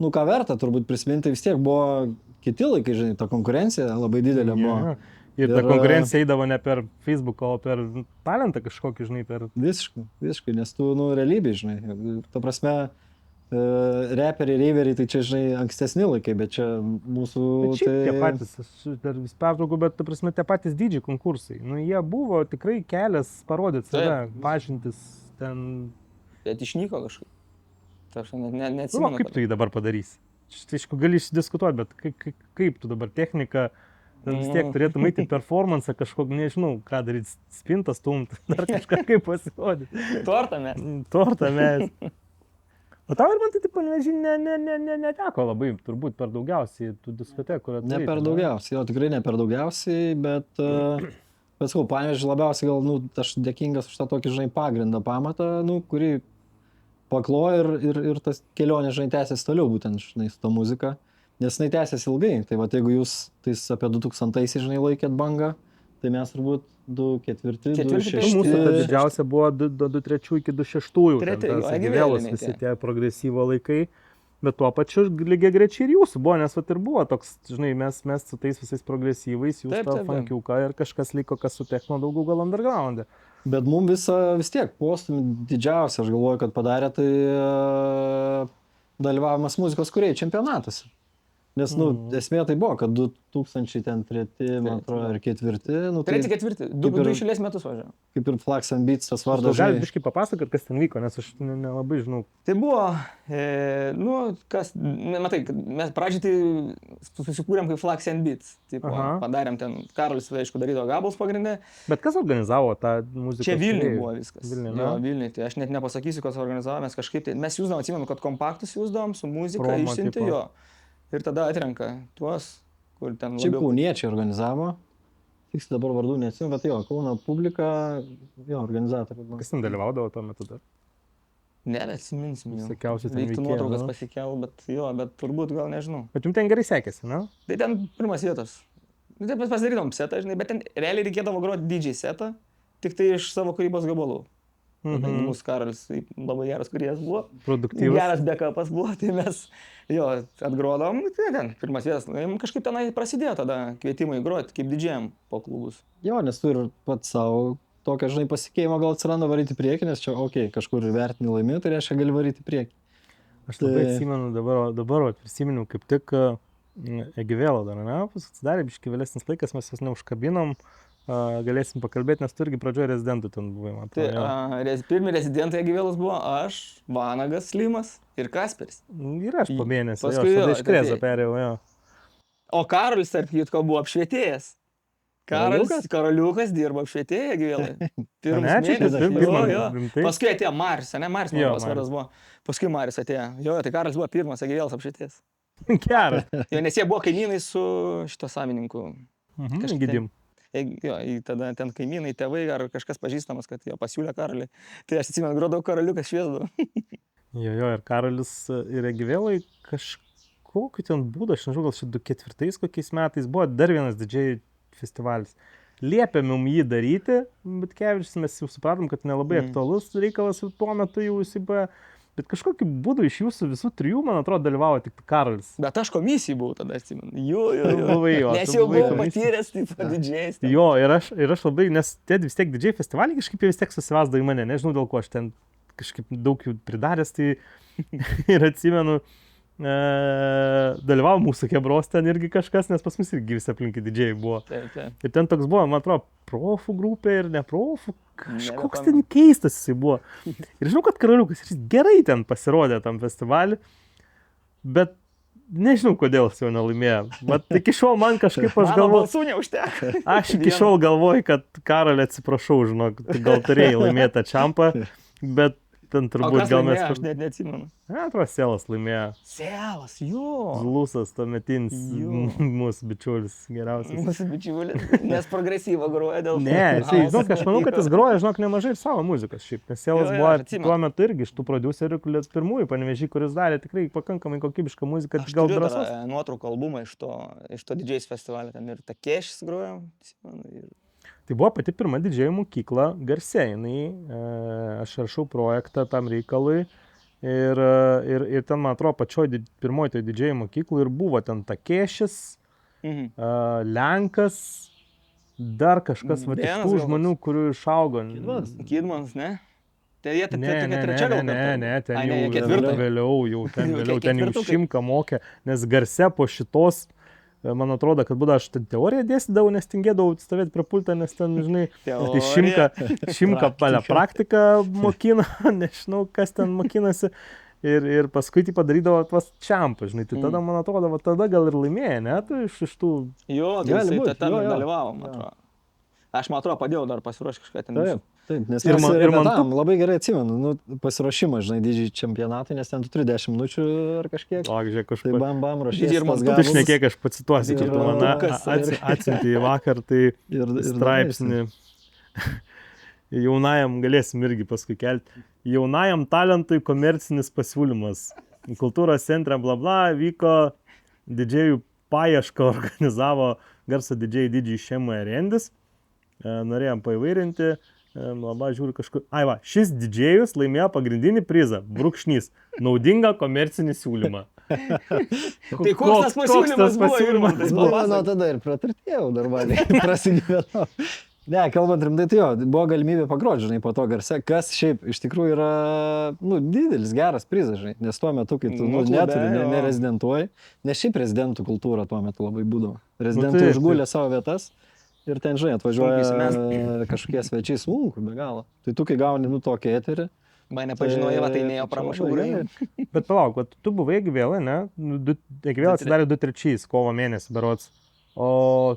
nu ką verta turbūt prisiminti, vis tiek buvo kiti laikai, žinai, ta konkurencija labai didelė buvo. Jo. Ir ta Ir, konkurencija eidavo ne per Facebook, o per talentą kažkokį, žinai, per... Visiškai, nes tu, nu, realybė, žinai, ta prasme, reperiai, reiveriai, tai čia, žinai, ankstesni laikai, bet čia mūsų... Bet šiaip tie patys, aš dar vis pertraukau, bet, ta prasme, tie patys didžiai konkursai. Nu, jie buvo tikrai kelias parodyti save, pažintis ten... Bet išnyko kažkaip. Tai aš Nu, neatsimenu. kaip tu jį dabar padarysi? Tai aišku, gali išdiskutuoti, bet kaip tu dabar technika, ten vis tiek turėtum eiti performance kažkokį, nežinau, ką daryti, spintą stumti, dar kažką kaip pasirodyti. Tortą mes. Tortą mes. O tau ir man tai Panevėžy neteko labai, turbūt per daugiausiai tų diskotekų. Ne per daugiausiai, jo, tikrai ne per daugiausiai, bet sakau, Panevėžį labiausiai gal, nu, aš dėkingas už tą tokį, žinai, pagrindą, pamatą, nu, kurį paklojo ir tas kelionė, žinai, tęsiasi toliau būtent, žinai, su ta muzika, nes jinai tęsiasi ilgai. Tai va, jeigu jūs tais apie 2000-aisiais, žinai, laikėt bangą, tai mes turbūt 2004, Ketvirti, 2006. Mūsų ta didžiausia buvo 2003 iki 2006. Treti, jo, Vėliau vėliniai visi tie. tie progresyvo laikai. Bet tuo pačiu lygiai grečiai ir jūsų buvo, nes vat ir buvo toks, žinai, mes su tais visais progresyvais, jūs Taip, tą taip, taip. funkiuką ir kažkas liko, kas su techno daugiau gal underground'e. Bet mums vis tiek postumį didžiausia, aš galvoju, kad padarė tai dalyvavimas muzikos kūrėjų čempionatuose. Nes, esmė tai buvo, kad 2003, man atrodo, ir 2004. Treti, ketvirti. Du išėlės metus važiavo. Kaip ir Flax and Beats tas vardas. Gal biškai papasakot, kas ten vyko, nes aš nelabai žinau. Tai buvo, matai, mes pradžiai tai susikūrėm kaip Flax and Beats. Tipo, padarėm ten, Karolis, aišku, darydavo gabalus pagrindė. Bet kas organizavo tą muziką? Čia Vilniuje buvo viskas. Vilniuje. Tai aš net nepasakysiu, kas organizavo, mes kažkaip tai, mes jūsdavom, atsimenu, kad kompaktus jūsdavom su muzika, išsiunti jo. Ir tada atrenka tuos, kur ten labiau. Šiaip kauniečiai organizavo. Tiks dabar vardų neatsimenu, bet jo, Kauno publika, jo, organizatoriai. Kas ten dalyvaudavo tuo metu dar? Ne, atsiminsim jau. Sakiausiai ten reiktų nuotraukas pasikel, bet turbūt gal nežinau. Bet jums ten gerai sekėsi, ne? Tai ten pirmas vietas. Tai pasidarytom setą, žinai, bet ten realiai reikėdavo groti DJ setą, tik tai iš savo kūrybos gabalų. Mūsų Karolis labai geras kūrėjas buvo. Produktyvus. Geras backupas buvo, tai mes jo atgrodom, tai ten pirmas vietas. Kažkaip tenai prasidėjo tada kvietimai groti kaip didžiam po klubus. Jo, nes tu ir pats savo tokio, žinai, pasikeimo gal atsiranda varyti priekį, nes čia, kažkur vertini laimė, tai reiškia gali varyti priekį. Aš labai atsimenu, dabar prisimenu kaip tik Egivėlo dar, ne? Pasidarė biškai vėlesnis laikas, mes jas neužkabinom. Galėsim pakalbėti, nes tu irgi pradžioje rezidentų ten buvai, man atrodo. Pirmi rezidentai Egivėlos buvo aš, Vanagas, Slimas ir Kasperis. Ir aš po mėnesį, tada iš Krėzo perėjau, jo. O Karolis, tarp kitko, buvo apšvietėjas. Karoliukas dirbo apšvietėją Egivėlai. Paskui atėjo Marius, ne? Marius mano vardas buvo. Paskui Marius atėjo. Jo, tai Karolis buvo pirmas Egivėlos apšvietėjas. Geras. Jo, nes jie buvo kaimynai su šito savininku. Gidim. Jo, tada ten kaimynai, tėvai ar kažkas pažįstamas, kad jo pasiūlė Karolį. Tai aš atsimenu, grodau Karoliukas šviesdavo. Jo, ir Karolis ir Egivėlai kažkokiu ten būdu, aš nežinau, gal čia 2004 kokiais metais buvo dar vienas DJ festivalis. Liepėm jį daryti, bet Kevičius mes jau supratom, kad nelabai aktualus reikalas tuo metu jau įsibėjo. Bet kažkokiu būdu iš jūsų visų trijų, man atrodo, dalyvavo tik Karolis. Bet aš komisijai buvau tada, atsimenu. Jo. Nes jau buvau patyręs, taip pat didžiais. Jo, ir aš labai, nes vis tiek didžiai festivaliai kažkaip vis tiek susivesdavo į mane. Nežinau, dėl ko aš ten kažkaip daug jų pridaręs, tai ir atsimenu, dalyvavo mūsų kebros ten irgi kažkas, nes pas mus irgi visi aplinkai didžiai buvo. Taip. Ir ten toks buvo, man atrodo, profų grupė ir ne profų, kažkoks ten keistas jisai buvo. Ir žinau, kad Karoliukas gerai ten pasirodė tam festivalį, bet nežinau, kodėl jis jau nelaimėjo. Bet iki šiol man kažkaip aš galvoju... Balsų neužteko. Aš iki šiol galvoju, kad Karolį atsiprašau, žinok, gal turėjai laimėtą čampą, bet ten turbūt gal mes... Aš net neatsimenu. Atrodo, Selas laimėjo. Selas, jo. Zlusas, tuometinis mūsų bičiulis geriausias. Mūsų bičiulis, nes progresyvą groja dėl... Ne, žinok, aš manau, kad jis groja, žinok, nemažai ir savo muzikos šiaip. Nes Selas buvo tuo metu irgi iš tų prodiuserių, pirmųjų Panevėžy, kuris darė tikrai pakankamai kokybišką muziką. Aš turiu dar nuotraukų albumą iš to DJs festivalio, ten ir Takešis grojo. Tai buvo pati pirma didžėjų mokykla Garse. Aš rašau projektą tam reikalui ir ten, man atrodo, pačioj pirmoji tai didžėjų mokyklų ir buvo ten Takešis, Lenkas, dar kažkas va iš tų žmonių, kurių išaugo. Kidmans, ne? Tai jie tokia trečia gal kartą? Ne, ten jau ten jau Šimką mokė, nes Garse po šitos man atrodo, kad būdavo aš ten teoriją dėstydavau, nes tingėdavau stovėti prie pultą, nes ten, žinai, šimką praktiką mokina, nežinau, kas ten mokinasi. Ir paskui tai padarydavo tuos čampus, žinai, tai tada, man atrodo, tada gal ir laimėjo, ne, tu iš tų... Jo, tai jisai ten dalyvavo, man atrodo. Aš, man atrodo, padėjau dar pasiruošti kažką ten. Taip, nes ir man labai gerai atsimenu, pasiruošimą, žinai, didžiai čempionatai, nes ten tu turi 10 minučių ar kažkiek. O, žiūrėk, kažkaip. Tai bam, rašys ir man tu šnekėk, aš pacituosiu, kaip tu man atsiuntei vakar, tai straipsnį. Jaunajam, galėsim irgi paskui kelti, jaunajam talentui komercinis pasiūlymas. Kultūros centre, bla bla, vyko didžiajų paiešką, organizavo garso didžiai Šema Rendis. Norėjom paįvairinti, labai žiūriu kažkur. Va, šis didžėjus laimėjo pagrindinį prizą, brūkšnys, naudingą komercinį siūlymą. Tai koks tas pasiūlymas buvo? Nuo tada ir praturtėjau normaliai, prasigyvenau. Ne, kalbant rimtai, tai jo, buvo galimybė pagroti, žinai, po to garse, kas šiaip iš tikrųjų yra, nu, didelis, geras prizas, žinai, nes tuo metu, kai tu Nu, klube, neturi, jo. nerezidentuoji, nes šiaip rezidentų kultūra tuo metu labai būdavo. Rezidentai taip, užgulė savo vietas ir ten, žinai, Sunkiai atvažiuoja kažkokie svečiai sunku, be galo. Tai tu, kai gauni, nu, tokį eterį. Mane pažinojo, tai neėjo pramušau grūdai. Bet palauk, vat tu buvai Egvėlai, ne? Egvėlai atsidarė 2-3 kovo mėnesį, berods. O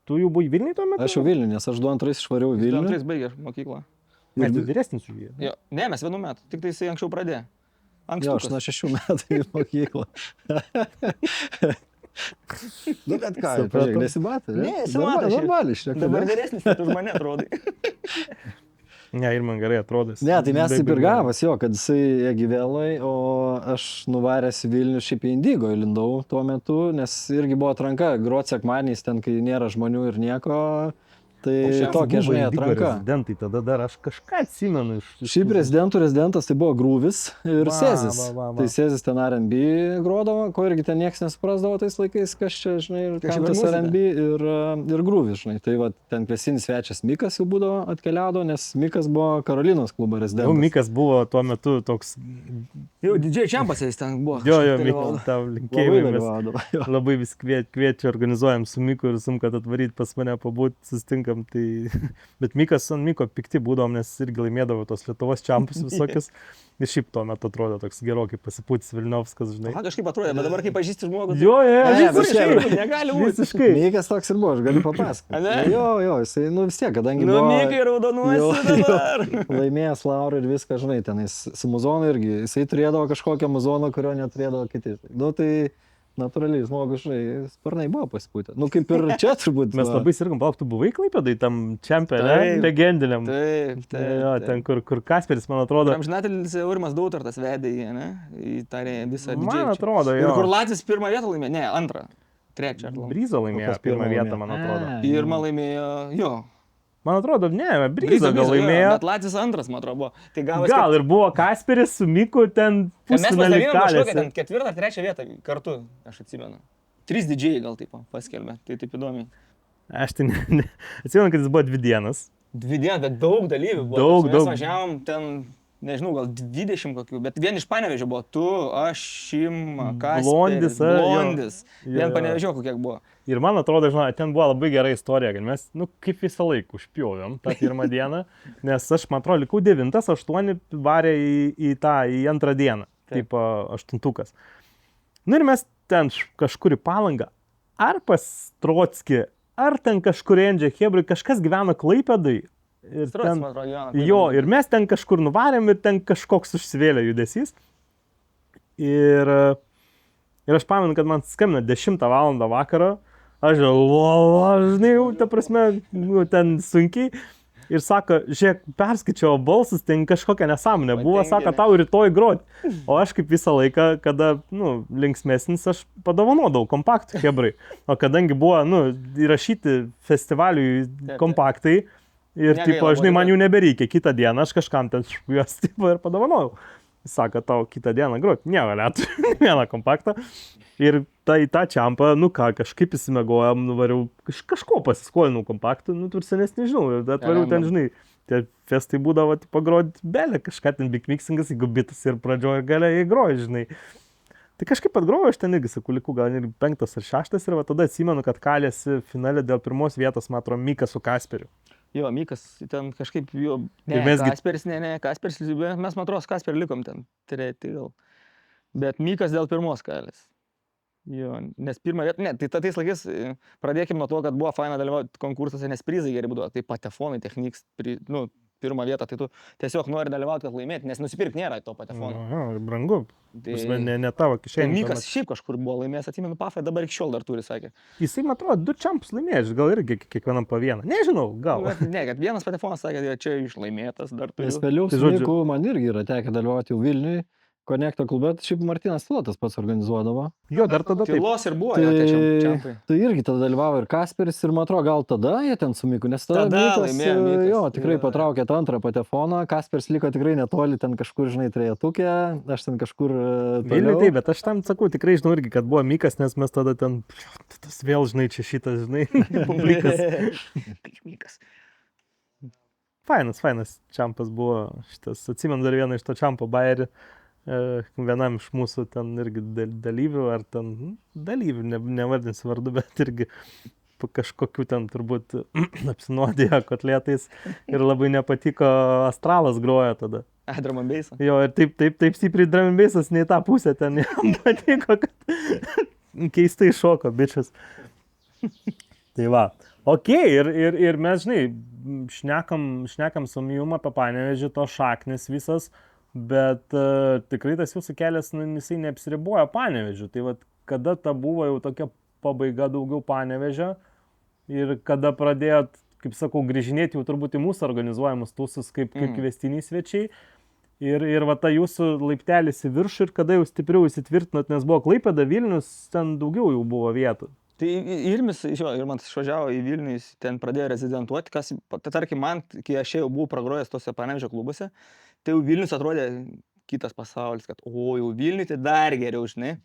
tu jau buvai Vilniui tuo metu? Aš jau Vilniui, nes aš 2-2 išvariau į Vilnių. Antrais baigė mokyklą. Ne, tu vyresnis už jį. Jo, ne, mes 1 metų, tik tai jisai anksčiau pradėjo. Jo, aš nuo 6 metų į mokyklą. Nu, bet ką, Supratau. pažiūrėk, nesimatė, ne? Ne, nesimato šiaip. Normaliai, šiek tiek. Dabar vyresnis, net už mane atrodai. Ne, ir man gerai atrodo. Ne, tai mes taip ir gavas jo, kad jisai Egvėlai, o aš nuvaręs į Vilnių šiaip į Indigo įlindau tuo metu, nes irgi buvo atranka, grot sekmadieniais ten, kai nėra žmonių ir nieko, tai šiandien tokia, žinai, atranka. Rezidentai, tada dar aš kažką atsimenu iš... Šiaip rezidentas tai buvo Grūvis ir Va, Sezis. va. Tai Sezis ten R&B grodavo, ko irgi ten niekas nesuprasdavo tais laikais, kas čia, žinai, Kas kam čia per tas muzika? R&B ir Grūvis, žinai. Tai va, ten kviesinis svečias Mikas jau būdavo atkeliavo, nes Mikas buvo Karolinos klubo Jau rezidentas. Mikas buvo tuo metu toks... Jau didžiai čiampas jis ten buvo. Jo, kažkaip Mikas, dalyvavo. tau Labai linkėjimai. Mes dalyvaudavo. jo. labai vis kviečia, organizuojam su Miku ir sum, kad atvaryt pas mane pabūt, sustinkam. Tai... Bet Mikas ant Miko pikti būdavom, nes irgi laimėdavo tos Lietuvos čempus visokius. Ir šiaip tuo metu atrodo toks gerokai pasipūtis Vilniovskas, žinai. Aha, kažkaip atrodė, bet dabar kai pažįsti žmogų, tai Jo, Ne, kur bet šiaip šiaip- negali būti. visiškai. Mikas toks ir buvo, aš galiu papasakoti. Ane? Jo, jisai, nu vis tiek, kadangi Nu, buvo Mikai raudonuosi Jo, dabar. laimėjęs laurą ir viską, žinai, tenais su muzonu irgi, jisai turėdavo kažkokią muzoną, kurio neturėdavo kiti. Nu, tai natūraliai žmogus, žinai, sparnai buvo pasipūtę. Nu, kaip ir čia turbūt. Mes va. labai sirgom, palauk, tu buvai Klaipėdai tam čempionė, Taip. legendiniam. Taip, taip. Jo, ten, kur Kasperis, man atrodo. Amžinatelis Aurimas Dautartas vedė jį, ne? Į tą visą Man didžiąją. atrodo, Ir jo. kur Latvijas 1 vietą laimėjo? Ne, 2. 3. Bryzo laimėjo Kokias pirmą pirmą vietą, laimėjo? man atrodo. A, 1 laimėjo, jo. Man atrodo, ne, Bryzo gal laimėjo. Bet Latvijas 2, man atrodo, buvo. Tai gavosi, Gal ir buvo Kasperis su Miku ten kad mes pusfinalį pasidavėme kažkokią kalėsi. ten 4 ar 3 vietą kartu, aš atsimenu. 3 didžiai gal taip paskelbė, tai taip įdomiai. Aš tai atsimenu, kad jis buvo 2 dienas. 2 dienas, bet daug dalyvių buvo. Daug, Mes daug. važiavom ten, nežinau, gal 20 kokių, bet vien iš Panevėžio buvo. Tu, aš, Šima, Kasperis, Blondis, jo. Blondis. Jo, Vien jo. Panevėžio kokiek buvo. Ir man atrodo, žinai, ten buvo labai gera istorija, kad mes, nu, kaip visą laiką užpjovėm tą pirmą dieną, nes aš, man atrodo, likau 9, 8 varė į 2 dieną, Taip. taip 8. Nu ir mes ten kažkur į Palangą, ar pas Trotskį, ar ten kažkur Endžia Hebrai, kažkas gyveno Klaipėdai. Ir Stros, ten, man atrodo, Jonas. jo, ir mes ten kažkur nuvarėm ir ten kažkoks užsivėlė judesys. Ir aš pamenu, kad man skambina 10 val. Vakaro, aš jau, žinai, jau, ta prasme, nu, ten sunkiai. Ir sako, žiūrėk, perskaičiau balsus, ten kažkokia nesąmonė buvo, sako, tau rytoj groti. O aš kaip visą laiką, kada, nu, linksmesnis, aš padovanodavau kompaktų hebrai. O kadangi buvo, nu, įrašyti festivaliui Taip. kompaktai, ir, Negaila tipo, žinai, buvo, man jų nebereikia, kitą dieną aš kažkam ten juos, tipo, ir padovanojau. Sako, tau kitą dieną groti, negalėtų, vieną kompaktą. Ir tą čiampą, nu ką, kažkaip įsimegojom, nuvariau, kažko pasiskolinau kompaktų, nu, tur senesnį, nežinau, ir atvariau ten, žinai, tie festai būdavo, pagroti belę, kažką ten big mixingas, jeigu bitas ir pradžioje ir galiai įgroji, žinai. Tai kažkaip atgrojau, aš ten irgi, sakau, likau gal ir 5 ar 6 ir va tada atsimenu, kad kalėsi finale dėl 1 vietos, man atrodo, Mikas su Kasperiu. Jo, Mikas ten kažkaip jo. Ne, Ir mes gi- Kasperis, Kasperis, mes man atrodo, Kasperį likom ten. Treti gal. Bet Mikas dėl 1 kalės. Jo, nes 1 vietą, ne, tai tais laikais pradėkime nuo to, kad buvo faina dalyvauti konkursuose, nes prizai geri būdavo. Tai patefonai, techniks, nu, 1 vietą, tai tu tiesiog nori dalyvauti, kad laimėti, nes nusipirkti nėra to patefono. Aha, brangu, Tai, ne tavo tai kišenė. Mikas šiaip kažkur buvo laimėjęs, atsimenu, Pafą dabar iki šiol dar turi, sakė. Jisai, man atrodo, 2 čempus laimėjęs, gal irgi kiekvienam po vieną. Nežinau, gal. Nu, bet ne, kad vienas patefonas sakė, kad čia išlaimėtas dar turi. Nes vėliau Tai su žodžiu- Miku man irgi yra tekę dalyvauti jau Vilniui, Konekto klube, tai šiaip Martinas Filotas pats organizuodavo. Jo, dar tada taip. Tylos ir buvo jo tie čempai. Tai irgi tada dalyvavo ir Kasperis ir man atrodo gal tada jie ten su Miku, nes tada Tada Mikas, laimėjo Mikas, jo, tai tikrai jo. patraukė tą 2 patefoną, Kasperis liko tikrai netoli, ten kažkur, žinai, trejetukė, aš ten kažkur Vilniui taip, bet aš tam sakau, tikrai žinau irgi, kad buvo Mikas, nes mes tada ten, tas vėl, žinai, čia šitas, žinai, publikas. Mikas. Fainas čampas buvo šitas. Atsimenu dar vieną iš to čampo bairį. Vienam iš mūsų ten irgi dalyvių, ar ten dalyvių, nevardinsiu vardu, bet irgi kažkokiu ten turbūt apsinuodėjo kotletais ir labai nepatiko astralas groja tada. Drum and bass. Jo, ir taip stipriai drum and bassas, nei tą pusę ten jam patiko, kad keistai šoko, bičias. Tai va. Ok, ir mes, žinai, šnekam su Mijum apie Panevėžį, to šaknis visas, bet tikrai tas jūsų kelias, jisai neapsiriboja Panevėžiu. Tai vat, kada ta buvo jau tokia pabaiga daugiau Panevėžio ir kada pradėjot, kaip sakau, grįžinėti jau turbūt į mūsų organizuojamus tūsus kaip kvestiniai svečiai. Ir va ta jūsų laiptelis į viršų ir kada jau stipriau įsitvirtinot, nes buvo Klaipėda, Vilnius, ten daugiau jau buvo vietų. Tai Irmis, ir man išvažiavo į Vilnių, jis ten pradėjo rezidentuoti, kas, tarkim, man, kai aš jau buvau pragrojęs tose Panevėžio klubuose, tai jau Vilnius atrodė kitas pasaulis, kad jau Vilniui tai dar geriau, žinai.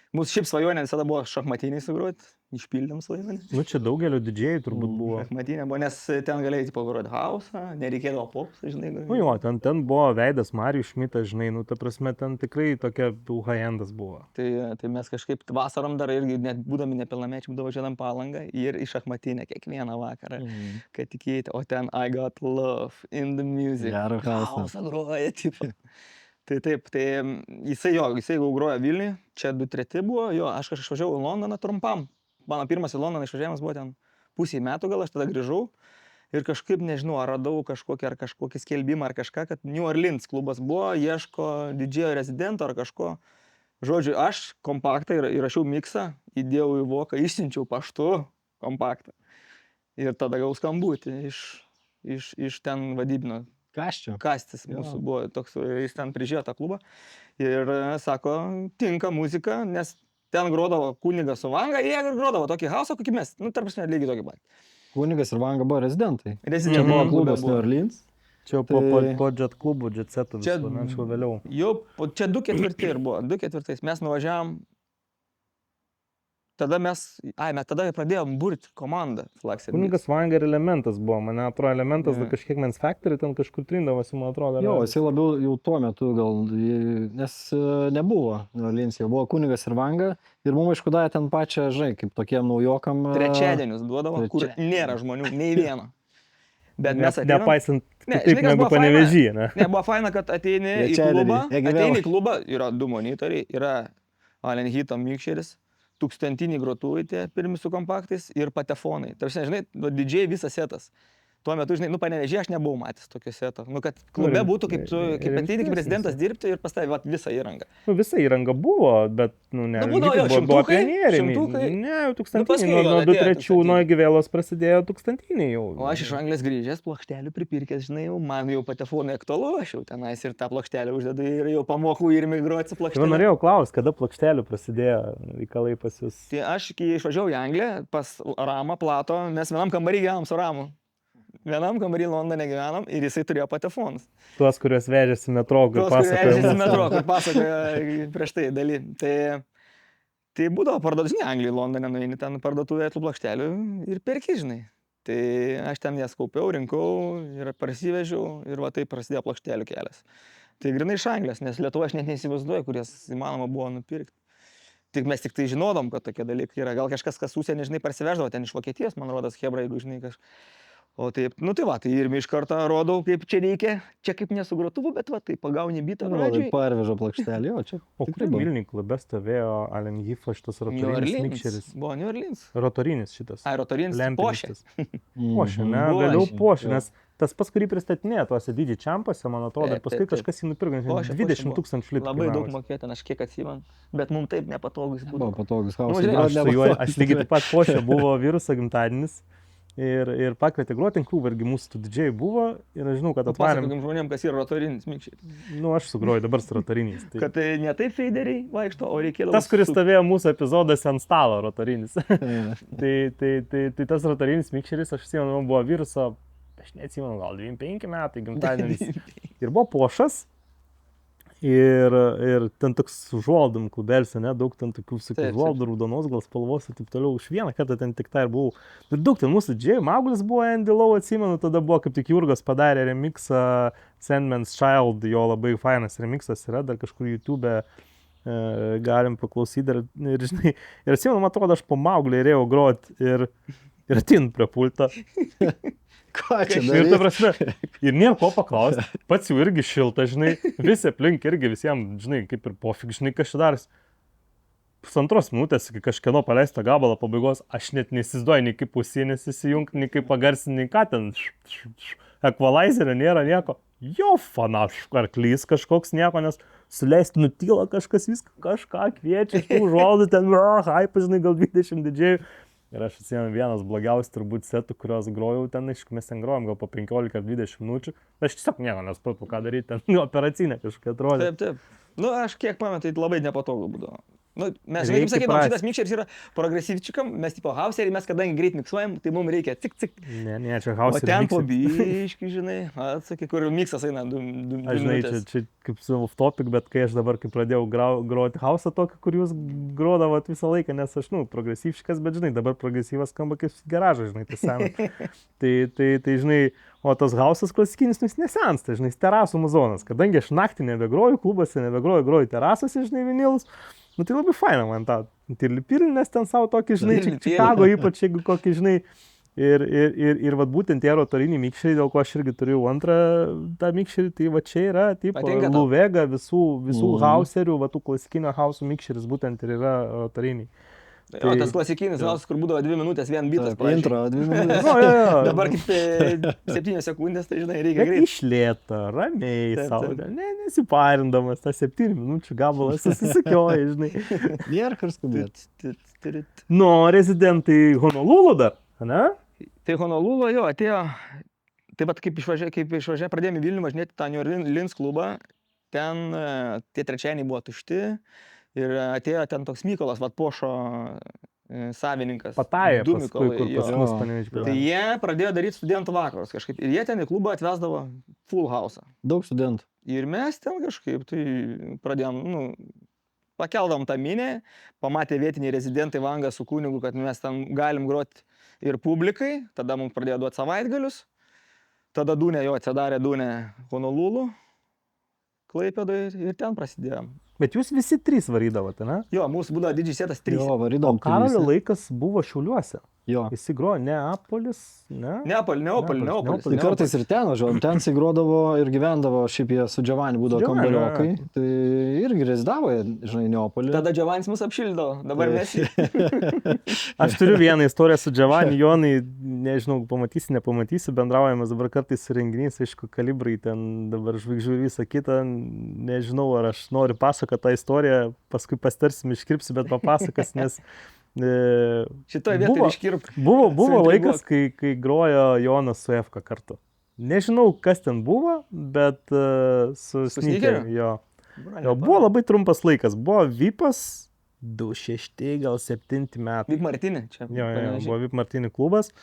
Mūsų šiaip svajonė visada buvo šachmatiniai sugroti, išpildėm svajonę. Nu čia daugelio didžėjų turbūt buvo. Šachmatinė buvo, nes ten galėjai pagroti hausą, nereikėdavo popsą, žinai. Nu jo, ten buvo veidas Marijus Šmitas, žinai, ta prasme, ten tikrai tokia high-endas buvo. Tai mes kažkaip vasarom dar irgi, net būdami nepilnamečiai, važiuodam Palangą ir į šachmatinę kiekvieną vakarą, kad tikėti, o ten I got love in the music. Gerą hausą. Hausą groja, tipo. Tai taip, jisai jau grojo Vilniui, čia 2-3 buvo, aš kažkaip išvažiavau į Londoną trumpam. Mano pirmas į Londoną išvažiavimas buvo ten pusė metų gal, aš tada grįžau ir kažkaip, nežinau, ar radau kažkokį skelbimą ar kažką, kad New Orleans klubas buvo, ieško didžėjo rezidento ar kažko. Žodžiu, aš kompaktą įrašiau miksą, įdėjau į voką, išsiunčiau paštu kompaktą. Ir tada gavau skambutį iš ten vadybino. Kastis mūsų buvo toks, jis ten prižiūrėjo tą klubą ir sako, tinka muzika, nes ten grodavo Kunigas su Vanga, jie grodavo tokį hausą, kokį mes, tarp prasme, lygiai tokį patį. Kunigas ir Vanga buvo rezidentai. Čia buvo klubas New Orleans. Čia po jet klubų, jet setų visko, anksčiau vėliau. Jau, čia 2-4 ir buvo, 2-4, mes nuvažiavom. Tada mes pradėjom burti komandą Flaxer. Kunigas Vanga ir Elementas buvo, man atrodo, Elementas kažkiek Men's Factory ten kažkur trindavosi, man atrodo. Jo, jisai labiau jau tuo metu gal, nes nebuvo Orleans, jau buvo Kunigas ir Vanga ir mums aišku davė ten pačią, žinai, kaip tokiem naujokam. Trečiadienius duodavo, kur nėra žmonių, nei vieno. Bet mes ateinam. Nepaisant taip negu Panevėžyje, ne? Ne, buvo faina, kad ateini į klubą, yra 2 monitoriai, yra Allen Hito mikšeris. 1000 grotuvai tie pirmi su kompaktais ir patefonai. Tarsi, žinai, didžiai visas setas. Tuo metu, žinai, Panevėžyje aš nebuvau matęs tokio seto. Kad klube būtų kaip ateini kaip prezidentas dirbti ir pastavė visą įrangą. Visa įranga buvo, bet, ne, buvo pionieriai. Ne, 1000, nuo 2003 nuo Gyvėlos prasidėjo 1000 jau. O aš iš Anglijos grįžęs, plokštelių pripirkęs, žinai, man jau patefonai aktualu, aš jau tenais ir tą plokštelę uždedu ir jau pamokau ir migruoti su plokštelė. Norėjau klausti, kada plokštelių prasidėjo reikalai pas jūs. Tai aš, kai išvažiavau į Angliją, pas Ramą Plato, mes vienam kambarį gyvenom su Ramu. Vienam kambarį Londone gyvenom ir jisai turėjo patefonus. Tuos, kuriuos vežėsi metro, kur pasakojo prieš tai daly. Tai būdavo parduotinė Anglijoje, Londone, nueini ten parduotuvėje tų plokštelių ir perki, žinai. Tai aš ten jas kaupiau, rinkau ir parsivežiau ir va taip prasidėjo plokštelių kelias. Tai grinai iš Anglijos, nes Lietuva aš net neįsivaizduoju, kurias įmanoma buvo nupirkti. Tik mes tik tai žinodom, kad tokie dalykai yra. Gal kažkas, kas užsienį, žinai, parsiveždavo ten iš Vokietijos, man rodos, hebra, jeigu žinai kažkas. O taip, tai va, tai ir iš karto rodau, kaip čia reikia, čia kaip nesugrotuvu, bet va, tai pagauni bitą pradžiai. Parvežo plokštelį, o čia. O kur Vilniui klube stovėjo Allen Hifo šitas rotorinis mikšeris? Buvo New Orleans. Rotorinis šitas. Rotorinis Porsche. Porsche, ne, vėliau Porsche, nes tas pas, kurį pristatinėjo tuose didžiai čampose, man atrodo, ir paskui kažkas jį nupirko, 20 000 litų. Labai daug mokėti, aš kiek atsimenu, bet mums taip nepatogus būdavo. Patogus hausas. Aš lygiai taip pat Porsche buvo viruso gimtadienis. Ir pakvietė groti klubą, irgi mūsų tų didžiai buvo ir aš žinau, kad atvarėm. Pasakokim žmonėm, kas yra rotorinis mikšeris. Nu, aš sugroju dabar su rotoriniais. Tai... Kad tai ne taip feideriai vaikšto, o reikėdavo... Tas, kuris stovėjo mūsų epizodas ant stalo, rotorinis. tai tas rotorinis mikšeris, aš atsimenu, buvo viruso, aš neatsimenu, gal 25 metai gimtadienis. Ir buvo Pošas. Ir ten toks užuoldom klubelis, ne, daug ten tokių visokių Taip, užuoldų, raudonos gal spalvos ir taip toliau. Už vieną kartą ten tik tai ir buvau. Ir daug ten mūsų didžiai, Maugulis buvo Andy Lau, atsimenu, tada buvo kaip tik Jurgas padarė remixą Sandman's Child, jo labai fainas remixas yra, dar kažkur YouTube galim paklausyti. Ir žinai, ir atsimenu, man atrodo, aš po Maugulį ėjau grot ir atinu prie pulto. Ką čia Ir ta darai? prasme, ir nėra ko paklausti, pats jau irgi šilta, žinai, visi aplink irgi visiems, žinai, kaip ir pofik, žinai, kas čia daras. Pusantros minutės iki kažkieno paleisto gabalo pabaigos, aš net neįsivaizduoju, nei kaip pusinis įsijungti, nei kaip pagarsinti, nei ką ten, ekvalizerio nėra nieko. Jo fanaš, arklys kažkoks nieko, nes suleisti nutyla kažkas, viską kažką kviečia, tų žodų ten, hype, žinai, gal 20 didžiai. Ir aš atsimenu vienas blogiausių turbūt setų, kuriuos grojau ten, aišku, mes ten grojom gal po 15 ar 20 minučių. Aš tiesiog nieko nespratau, ką daryti, ten operacinė kažkokia atrodė. Taip. Nu, aš kiek pamenu, tai labai nepatogu būdavo. Nu, mes, žinai, Reikia kaip sakytum, prast. šitas mikšeris yra progresyvčiukam, mes tipo hauserį, mes kadangi greit miksuojam, tai mums reikia cik. Ne, čia O house ten po biški, žinai, atsakė, kur miksas eina 2 Aš žinai, minutės. čia kaip su off topic, bet kai aš dabar, kai pradėjau groti house'ą tokį, kur jūs grodavot visą laiką, nes aš, progresyvšikas, bet žinai, dabar progresyvas skamba kaip garažas, žinai, tai senas. tai žinai, o tas house'as klasikinis, jis nesensta, žinai, jis terasų muzonas, kadangi aš naktį nebegroju, klubuose nebegroju, groju terasose, žinai, vinilus. Nu tai labai faina man tą tirlipilį, nes ten savo tokį, žinai, Čikago ypač, jeigu kokį, žinai, ir vat būtent tie rotoriniai mikšeriai, dėl ko aš irgi turiu antrą tą mikšerį, tai va čia yra, tipo, Patinka tau? Luvega visų hauserių, va tų klasikinio hausų mikšeris būtent ir yra rotoriniai. O tas klasikinis, kur būdavo 2 minutės, vien bitas. Intro, 2 minutės. Jo. Dabar kaip 7 sekundės, tai žinai, reikia Bet greit. išlėta, ramiai, Taip, savo, taip. nesiparindamas, tą 7 minučių gabalą susisukioja, žinai. Nėra kur skubėti. Nu, rezidentai Honolulu dar, ne? Tai Honolulu jo atėjo, taip pat kaip išvažiavę, pradėjome Vilnių važinėti tą New Orleans klubą, ten tie trečiadieniai buvo tušti ir atėjo ten toks Mykolas Vatpošo savininkas. Pataja Du paskui, Mykolai, kur jo. pas mus Panevėžyje. Tai jie pradėjo daryti studentų vakarus kažkaip ir jie ten į klubą atvesdavo full house'ą. Daug studentų. Ir mes ten kažkaip tai pradėjom, pakeldom tą minę, pamatė vietiniai rezidentai Vanga su kunigu, kad mes ten galim groti ir publikai, tada mums pradėjo duoti savaitgalius, tada Dūnė jo atsidarė Dūnė Honolulu, Klaipėdoje ir ten prasidėjom. Bet jūs visi 3 varydavote, ne? Jo, mūsų būdavo didžiai sėtas 3. Jo, varydom. Karolio laikas buvo Šiauliuose. Jo. Jis grojo Neapolis, ne? Neapolis. Tai kartais ir ten važiuojam, ten įgrodavo ir gyvendavo, šiaip jie su Giovanni būdavo Giovanni, kambariokai, tai irgi rezidavo, žinai, Neapolį. Tada Giovannis mus apšildavo, dabar mes jį. Aš turiu vieną istoriją su Giovanni, Jonai, nežinau, pamatysi, nepamatysi, bendraujamas dabar kartais su renginiais, aišku, kalibrai ten dabar žvaigždžių ir visą kitą, nežinau, ar aš noriu pasakoti tą istoriją, paskui pastarsim iškirpsiu, bet papasakas, nes Šitoje vietoje iškirp. Buvo laikas, kai grojo Jonas su FK kartu. Nežinau, kas ten buvo, bet su Sneakeriu. Jo, buvo labai trumpas laikas. Buvo Vipas 26, gal 7 metai. Vip Martini čia. Jo, buvo Vip Martini klubas.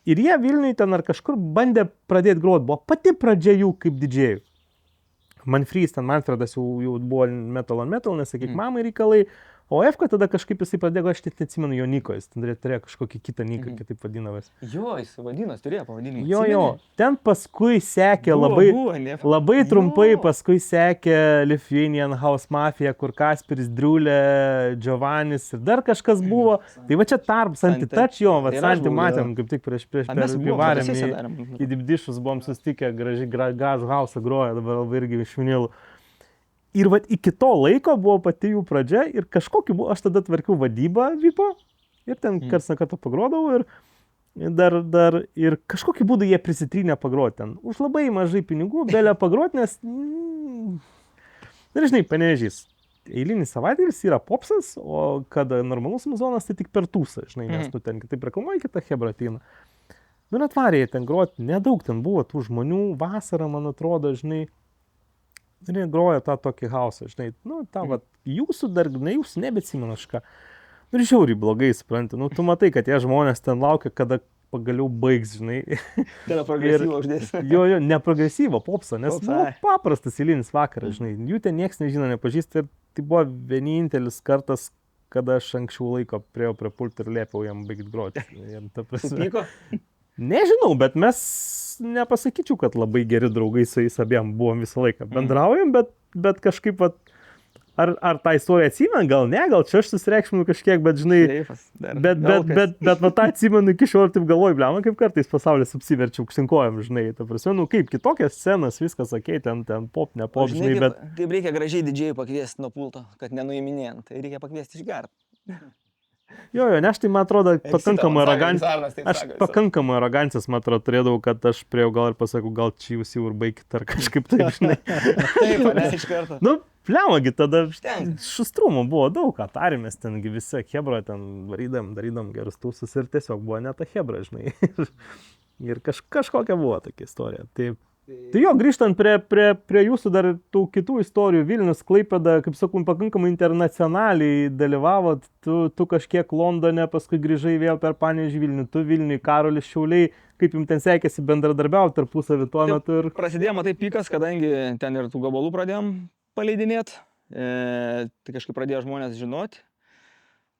Ir jie Vilniuje ten ar kažkur bandė pradėti groti. Buvo pati pradžia jų kaip didžėjų. Manfredas jau buvo metal on metal, nesakyk mamai reikalai. O FK tada kažkaip jisai pradėjo, aš net neatsimenu jo Niko, jis ten turėjo kažkokį kitą Niką, kitaip vadinavas. Jo, jis vadinas, turėjo pavadinimą. Jo, ten paskui sekė labai trumpai, paskui sekė Lithuanian House Mafia, kur Kasperis, Driulė, Giovannis ir dar kažkas buvo. Tai va čia tarp Santitouch, jo, va Santi matėm, kaip tik prieš privarėm į Dipdišus, buvom sustikę, gražų hausą groję, dabar labai irgi iš vinilų. Ir vat iki to laiko buvo pati jų pradžia ir kažkokį buvo, aš tada tvarkiau vadybą Vipo ir ten kartą pagrodavau ir ir kažkokį būdų jie prisitrynė pagroti ten. Už labai mažai pinigų, belė pagroti, nes, žinai, Panevėžys. Eilinis savaitgalis yra popsas, o kada normalus muzonas, tai tik per tūsą, žinai, nes tu ten kitaip reklamuoji, kitą hebra ateina. Nu, net varėjai ten groti, nedaug ten buvo tų žmonių, vasarą, man atrodo, žinai, ir jie groja tą tokį hausą, žinai, jūsų dar, jūs nebeatsimenu kažką. Ir žiauriai blogai supranti, tu matai, kad tie žmonės ten laukia, kada pagaliau baigs, žinai. Tai yra progresyvo uždės. Jo, ne progresyvo, popsą, nes Popsą, buvo ai. paprastas eilinis vakaras, žinai. Jų ten niekas nežino, nepažįsta ir tai buvo vienintelis kartas, kada aš anksčiau laiko priejau prie pulto ir liepiau jam baigti groti. Ir ta prasme, Supyko? nežinau, bet mes nepasakyčiau, kad labai geri draugai su jais abiem buvom visą laiką. Bendraujam, bet kažkaip, vat, ar tą istoriją atsimenu, gal ne, gal čia aš susireikšminu kažkiek, bet žinai, Šleifas dar. bet va tą atsimenu iki šiol taip galvoju, bliama, kaip kartais pasaulis apsiverčia aukštinkojam, žinai, ta prasme, nu kaip, kitokias scenas, viskas, sakei, ten pop, ne pop, žinai, bet... Kaip reikia gražiai didžiai pakviesti nuo pulto, kad nenuiminėjant, tai reikia pakviesti išgert. Jo, ne, aš tai, man atrodo, pakankamai arogancijos. Aš pakankamai arogancijos, man atrodo, turėdavau, kad aš prie gal ir pasakau, gal čia jūs jau ir baigit ar kažkaip taip, žinai. Taip, ne, iš karto. Nu, pliamagi, tada Užtenka. šustrumo buvo daug, ką tarėmės, tengi visi hebra ten darydam gerus tūsus ir tiesiog buvo ne ta hebra, žinai. Ir kažkokia buvo tokia istorija. Tai jo, grįžtant prie jūsų dar tų kitų istorijų, Vilnius, Klaipėda, kaip sakau, pakankamai internacionaliai dalyvavot, tu kažkiek Londone, paskui grįžai vėl per Panevėžį Vilnių, tu Vilniui, Karolis, Šiauliai, kaip jums ten sekėsi bendradarbiauti tarpusavį tuo metu ir... Prasidėjo matai pikas, kadangi ten ir tų gabalų pradėjom paleidinėti, tai kažkaip pradėjo žmonės žinoti.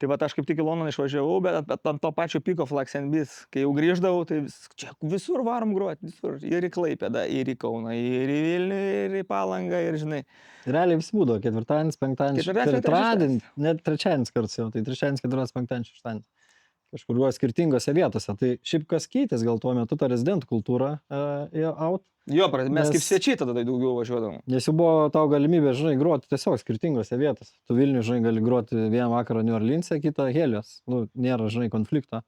Tai va, aš kaip tik į Londoną išvažiavau, bet ant to pačio piko Flax and Beats, kai jau grįždavau, tai čia visur varom groti, visur. Ir į Klaipėdą, ir į Kauną, ir į Vilnių, ir į Palangą, ir žinai. Realiai vis būdavo, ketvirtadienis, penktadienis, ketvirtadienis, net trečiadienis karts jau, tai trečiadienis, ketvirtadienis, penktadienis, šeštadienis. Kažkur buvo skirtingose vietose. Tai šiaip kas keitės, gal tuo metu ta rezidentų kultūra out. Jo, mes kaip svečiai tada daugiau važiuodavom. Nes jau buvo tau galimybė, žinai, groti tiesiog skirtingose vietose. Tu Vilnių, žinai, gali groti vieną vakarą New Orleans'e, kitą Helios. Nu, nėra, žinai, konflikto.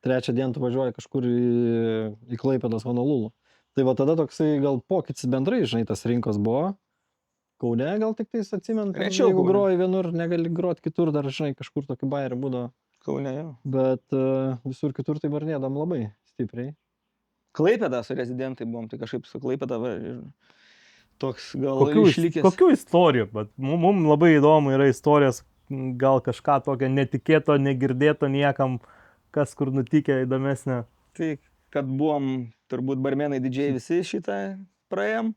Trečią dieną tu važiuoji kažkur į Klaipėdos Honolulu. Tai va tada toksai gal pokytis bendrai, žinai, tas rinkos buvo. Kaune gal tik tais atsimenu, Rečiau jeigu Kaune. groji vienur, negali groti kitur, dar, žinai, kažkur tokį bairį būdavo. Kaune, jo. Bet visur kitur tai varnėdam labai stipriai. Klaipėda su rezidentai buvom, tai kažkaip su Klaipėda toks gal išlikęs. Kokių istorijų, bet mums labai įdomu yra istorijos, gal kažką tokio netikėto, negirdėto niekam, kas kur nutikė įdomesnė. Tai, kad buvom, turbūt barmenai didžiai visi šitą praėjom,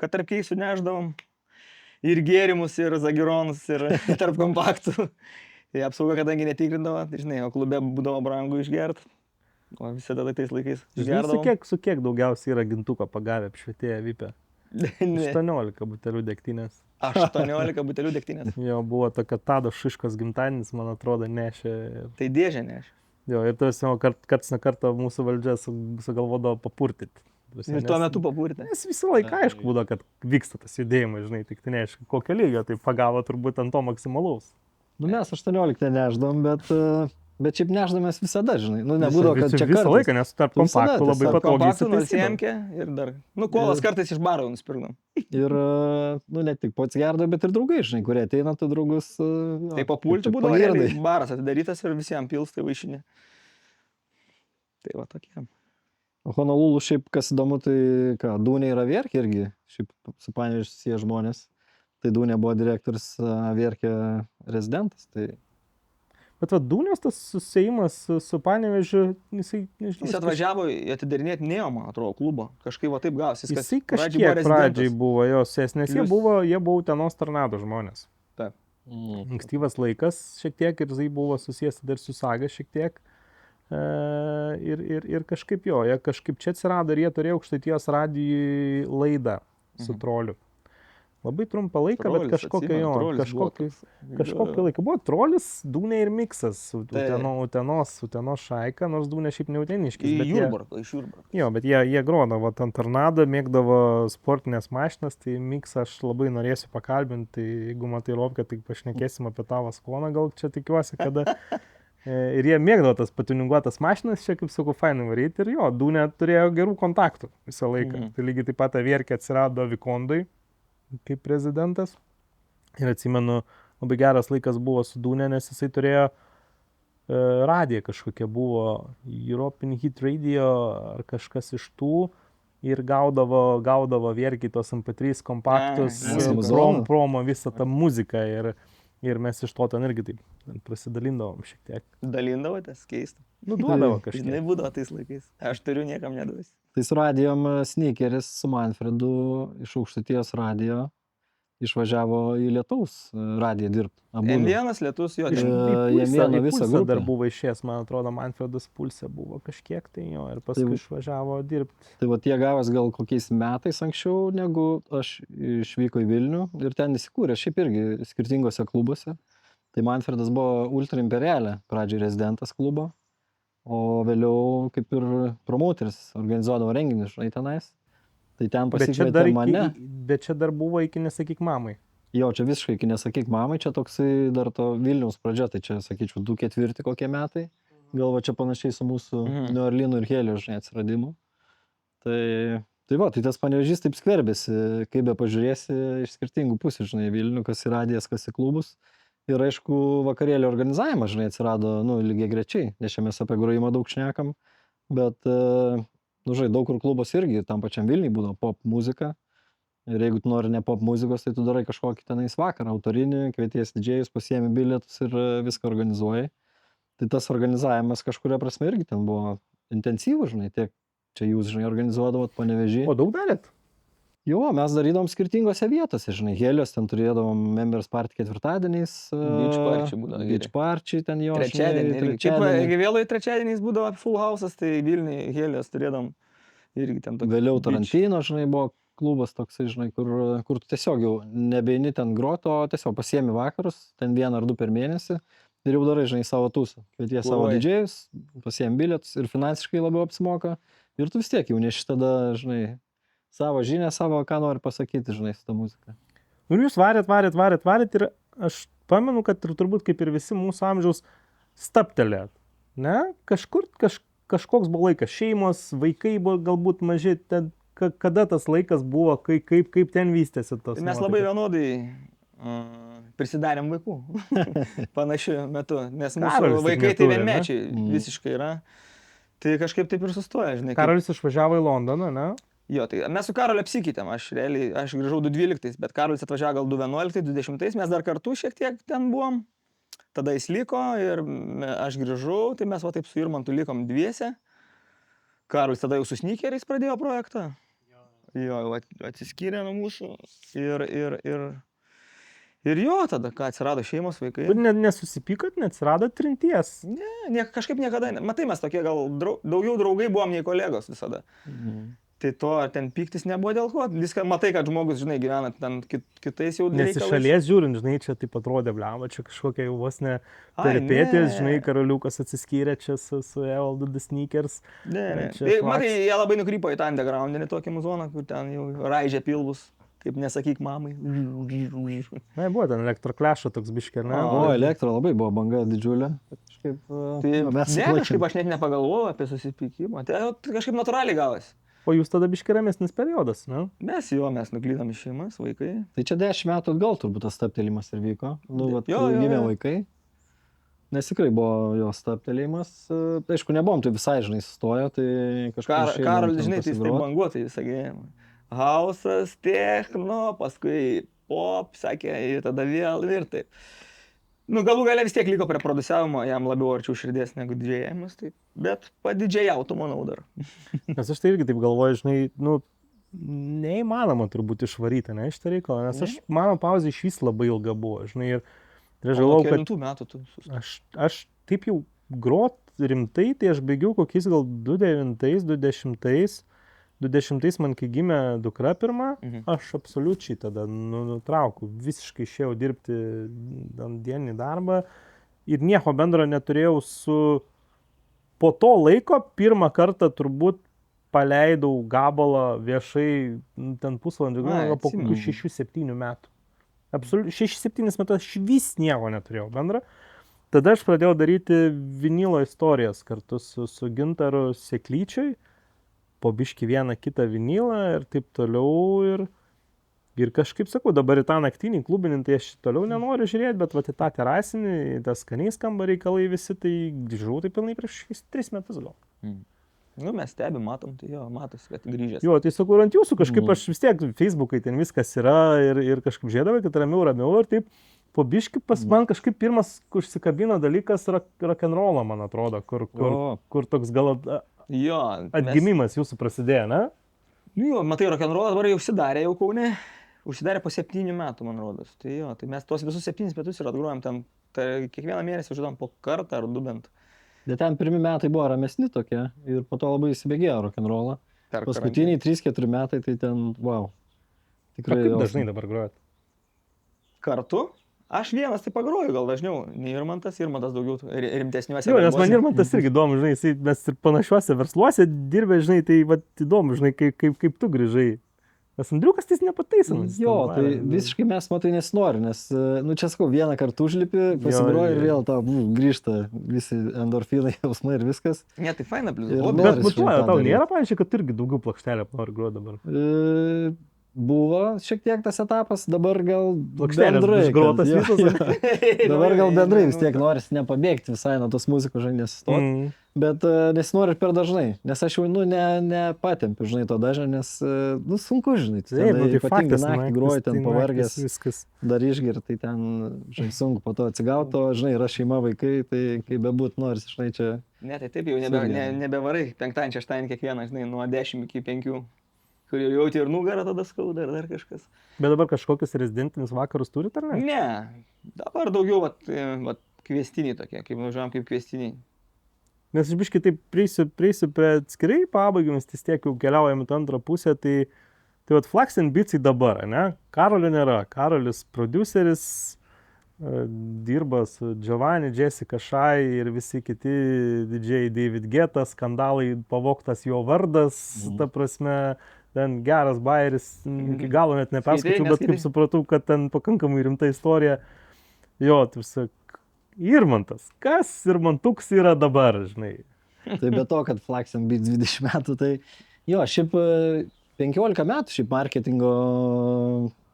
kad tarp keisų neždavom ir gėrimus, ir zagironus, ir tarp kompaktų. Tai apsauga, kadangi netikrindavo, tai žinai, o klube būdavo brangu išgert, o visi tada tais laikais išgerdavom. Su kiek daugiausiai yra gintuko pagavę apšvietėję vipę? 18 butelių degtinės. 18 butelių degtinės. Jo, buvo tokia Tado Šiškos gimtadienis, man atrodo, nešė. Tai dėžė nešė. Jo, ir tas jau karts nuo karto mūsų valdžia sugalvodavo papurtyti. Ir tuo metu papurtė. Nes visą laiką aišku būdavo, kad vyksta tas judėjimas, žinai, tik tai neaišku, kokio lygio, tai pagavo turbūt ant to maksimalaus. Nu mes 18 neždom, bet šiaip neždamės visada, žinai. Nu nebūdavo, kad čia visą kartais. laiką, nes tarp kompaktų labai patogiai Kompaktų įsitaisydavo. 07 ir dar. Nu, kolas kartais iš baro nusipirkdom. Ir, nu ne tik pats gerda, bet ir draugai, žinai, kurie ateina, tu draugus... Tai papulti būdavo, realiai, baras atidarytas ir visiems pilstai vaišinė. Tai va tokie. Honolulu šiaip, kas įdomu, tai ką, Dūnė yra Vierkė irgi, šiaip su Panevėžiu susiję žmonės. Tai Dūnė buvo direktorius Vierkė rezidentas, tai... Bet va, Dūnės tas susiejimas su Panevėžiu, jisai, nežinau. Jis atvažiavo atidarinėti Neo, man atrodo, klubo. Kažkaip va taip gausis. Jisai kažkiek pradžiai buvo jos, nes jie buvo Utenos Tornado žmonės. Taip. Ankstyvas laikas šiek tiek ir jisai buvo susijęs dar su Saga šiek tiek. Ir kažkaip jo, jie kažkaip čia atsirado ir jie turėjo Aukštaitijos radijui laidą su Troliu. Labai trumpą laiką, bet kažkokio laiką. Buvo Trolis, Dūnė ir Miksas, Utenos šaika, nors Dūnė šiaip ne uteniškis. Iš Jurbarko. Jo, bet jie grodavo ant Tornado, mėgdavo sportinės mašinas, tai Miksą aš labai norėsiu pakalbinti, tai jeigu matai Rovkę, tai pašnekėsim apie tavo skoną, gal čia tikiuosi, kada... Ir jie mėgdavo tas patininguotas mašinas, čia kaip sakau, fainai varyti ir jo, Dūnė turėjo gerų kontaktų visą laiką. Tai lygiai taip pat Vierkė atsirado Vikondui kaip prezidentas. Ir atsimenu, labai geras laikas buvo su Dūnė, nes jisai turėjo radiją kažkokia buvo, European Hit Radio ar kažkas iš tų. Ir gaudavo Vierkį tos MP3 kompaktus, promo visą tą muziką. Ir mes iš to ten irgi taip prasidalindavom šiek tiek. Dalindavotės, keista. Nu, duodavo kažkiek. Žinai, būdavo tais laikais. Aš turiu, niekam neduosiu. Tai su radijom Sneakeris su Manfredu iš Aukštaitijos radijo išvažiavo į Lietaus radiją dirbti. M1 Lietus, jo. Iš- ten- jie mėgo į visą Pulsą grupę. dar buvo išėjęs, man atrodo, Manfredas Pulse buvo kažkiek tai jo ir paskui Tai- išvažiavo dirbti. Tai va tie gavęs gal kokiais metais anksčiau, negu aš išvyko į Vilnių ir ten įsikūrė, šiaip irgi skirtingose klubuose. Tai Manfredas buvo Ultra Imperiale, pradžioj rezidentas klubo, o vėliau kaip ir promoteris organizuodavo renginius, žinai, tenais. Tai ten pasikvietė mane. Bet čia dar buvo iki Nesakyk mamai. Jo, čia visiškai, iki Nesakyk mamai, čia toksai dar to Vilniaus pradžia, tai čia, sakyčiau, 2-4 kokie metai. Gal va čia panašiai su mūsų New Orleanų ir Helio, žinai, atsiradimu. Tai va, tai tas Panevėžys taip skverbėsi, kaip be pažiūrėsi, iš skirtingų pusių, žinai, Vilnių, kas į radijas, kas į klubus. Ir aišku, vakarėlio organizavimas, žinai, atsirado, nu, lygiai grečiai, nes čia mes apie grojimą daug šnekam, bet, nu, žinai, daug kur klubos irgi, tam pačiam Vilniui būdavo pop muzika. Ir jeigu tu nori ne pop muzikos, tai tu darai kažkokį tenais vakarą, autorinį, kvieties didžėjus, pasiemi bilietus ir viską organizuoji. Tai tas organizavimas kažkuria prasme irgi ten buvo intensyvus, žinai, tiek čia jūs, žinai, organizuodavot Panevėžį. O daug darėt? Jo, mes darydom skirtingose vietose, žinai, Helios ten turėdavom Members Party ketvirtadieniais. Beach Party būdavo Beach geri. Party ten jo. Trečiadienį. žinai, Šiaip, jeigu vėlai trečiadieniais būdavo Full House'as, tai Vilniui Helios turėdom irgi ten tokį. Vėliau beach. Tarantino, žinai, buvo klubas toksai, žinai, kur tu tiesiog jau nebeini ten groto, o tiesiog pasiemi vakarus, ten 1 ar 2 per mėnesį ir jau darai, žinai, savo tūsą. Kvietie savo Oi. didžėjus, pasiemi bilietus ir finansiškai labiau apsimoka. Ir tu vis tiek jau neši tada, žinai, savo žinią, savo, ką nori pasakyti, žinai, su ta muzika. Ir jūs varėt ir aš pamenu, kad turbūt kaip ir visi mūsų amžiaus staptelėt. Ne? Kažkur kažkoks buvo laikas. Šeimos, vaikai buvo galbūt maži. Ten, kada tas laikas buvo, kaip ten vystėsi tos. Tai mes labai vienodai prisidarėm vaikų. Panašiu metu. Nes mūsų Karolis tik vaikai tai neturi, ne? vienmečiai visiškai yra. Tai kažkaip taip ir sustoja, žinai. kaip- Karolis išvažiavo į Londoną, ne? Jo, tai mes su Karoliu apsikeitėm, aš grįžau 2012, bet Karolis atvažiavo gal 2011, 2010, mes dar kartu šiek tiek ten buvom, tada jis liko ir aš grįžau, tai mes va taip su Irmantu likom dviese. Karolis tada jau su Sneakeriais pradėjo projektą. Jo, atsiskyrė nuo mūsų ir jo, tada, ką atsirado šeimos vaikai. Ir nesusipykot, neatsirado trinties. Kažkaip niekada, matai, mes tokie gal daugiau draugai buvom nei kolegos visada. Tai to ten pyktis nebuvo dėl ko. Viską matai, kad žmogus, žinai, gyvena ten kitais jau Nes iš šalies žiūrint, žinai, čia taip atrodė, bliamba, čia kažkokia jau vos ne peripėtės, žinai, Karoliukas atsiskyrė čia su Evaldu The Sneakers. Ne. Čia Tai, šlaks. matai, jie labai nukrypo į tą undergroundinį tokį muzoną, kur ten jau raižė pilvus, kaip nesakyk mamai. Na, buvo ten elektroklešo toks biškė, ne? O, elektro labai buvo banga didžiulė. Kažkaip, Tai mes kažkaip aš net nepagalvojau apie susipykimą. Tai kažkaip natūraliai gavosi. O jūs tada biškė ramesnis periodas, ne? Mes nuklydom iš šeimas, vaikai. Tai čia 10 metų atgal turbūt tas staptelimas ir vyko. Nu, vat, Jo, kai jo, gimė jo. vaikai. Nes tikrai buvo jo staptelimas. Tai aišku, nebuvom tai visai, žinai, sustoję, tai kažkaip... Karolis, žinai, tai jis taip banguotai visą gyvenimą. Hausas, techno, paskui pop, sakė, ir tada vėl ir taip. Nu, galų gale vis tiek liko prie produsiavimo, jam labiau arčiau širdies negu didžėjimas, tai, bet padidžėjautų, manau, dar. Nes aš tai irgi taip galvoju, žinai, nu, neįmanoma turbūt išvaryti, ne, iš tą reikalą, nes mano pauzė iš vis labai ilga buvo, žinai, ir aš galvoju, kad... Kelintų metų tu Aš taip jau grot rimtai, tai aš baigiau kokiais gal 2009, 2010 man kai gimė dukra pirma, aš absoliučiai tada nutraukiau, visiškai išėjau dirbti dieninį darbą ir nieko bendro neturėjau su... Po to laiko pirmą kartą turbūt paleidau gabalą viešai ten pusvalandį, gal po 6-7 metų. Absoliučiai 6-7 metų aš vis nieko neturėjau bendro. Tada aš pradėjau daryti vinilo istorijas kartu su Gintaru Seklyčiui. Po biškį vieną kitą vinilą ir taip toliau. Ir kažkaip sakau, dabar į tą naktinį klubinį, tai aš toliau nenoriu žiūrėti, bet vat į tą terasinį, į tą skaniai skamba reikalai visi, tai grįžau tai pilnai prieš 3 metus gal. Nu, mes stebim, matom, tai jo, matosi, kad grįžęs. Jo, tai sakau, ant jūsų kažkaip aš vis tiek Facebookai ten viskas yra ir kažkaip žiedavai, kad ramiau ir taip po biškį man kažkaip pirmas užsikabino dalykas rock'n'rollą, man atrodo, kur toks gal Jo. atgimimas jūsų prasidėjo, ne? Jo, matai, rock'n'rollas dabar jau užsidarė jau Kaune. Užsidarė po 7 metų, man rodos. Tai jo, tai mes tuos visus 7 metus ir atgrojom ten. Tai kiekvieną mėnesį žudom po kartą ar 2 bent. Bet ten pirmi metai buvo ramesni tokie ir po to labai įsibėgėjo rock'n'rollą. Paskutiniai 3-4 metai tai ten, wow. Tikrai kaip dažnai dabar grojat? Kartu? Aš vienas tai pagroju gal dažniau. Ne Irmantas daugiau rimtesniuose. Jo, nes man Irmantas irgi įdomu, žinai, mes ir panašiuose versluose dirbė, žinai, tai vat, įdomu, žinai, kaip tu grįžai. Nes Andriukas tai nepataisomas. Jo, tai visiškai mes matai nesinori, nes, nu čia sakau, vieną kartą užlipi, pasigroji ir vėl tau grįžta visi endorfinai, jausmai ir viskas. Ne, tai faina plius. Bet mutuoja, tau nėra, pavyzdžiui, kad irgi daugiau plokštelę nori groti dabar? Buvo šiek tiek tas etapas, dabar gal bendrai. Išgrotas visas. Dabar gal bendrai vis tiek norisi nepabėgti visai nuo tos muzikos, žinai, nesistoti. Bet nesinori per dažnai, nes aš jau, nu, nepatempiu, žinai, to dažnai, nes, nu, sunku, žinai. Ypatingai naktį groji, ten pavargęs, dar išgir, tai ten, žinai, sunku po to atsigauti, o, žinai, yra šeima, vaikai, tai kaip bebūt norisi, žinai, čia. Ne, tai taip jau nebevarai, 5-6 kiekvieną, žinai, nuo 10 iki 5. Kur jau jauti ir nugarą tada skauda, ar dar kažkas. Bet dabar kažkokius rezidentinius vakarus turit, ar ne? Ne, dabar daugiau vat kviestiniai tokie, kaip važiuojam kaip kviestiniai. Nes iš biškai taip prieisiu prie atskirai pabaigiamis, vis tiek jau keliaujam į antrą pusę, tai vat Flux and Beatsai dabar, ne? Karolio nėra, Karolis prodiuseris, dirba su Giovanni, Jessica Shai ir visi kiti DJ David Guetta, skandalai, pavogtas jo vardas, ta prasme, ten geras bairis, iki galo net neperskaičiau, bet kaip supratau, kad ten pakankamai rimta istorija. Jo, tu sak, Irmantas, kas Irmantuks yra dabar, žinai? Tai be to, kad Flux and Beats 20 metų, tai jo, šiaip 15 metų šiaip marketingo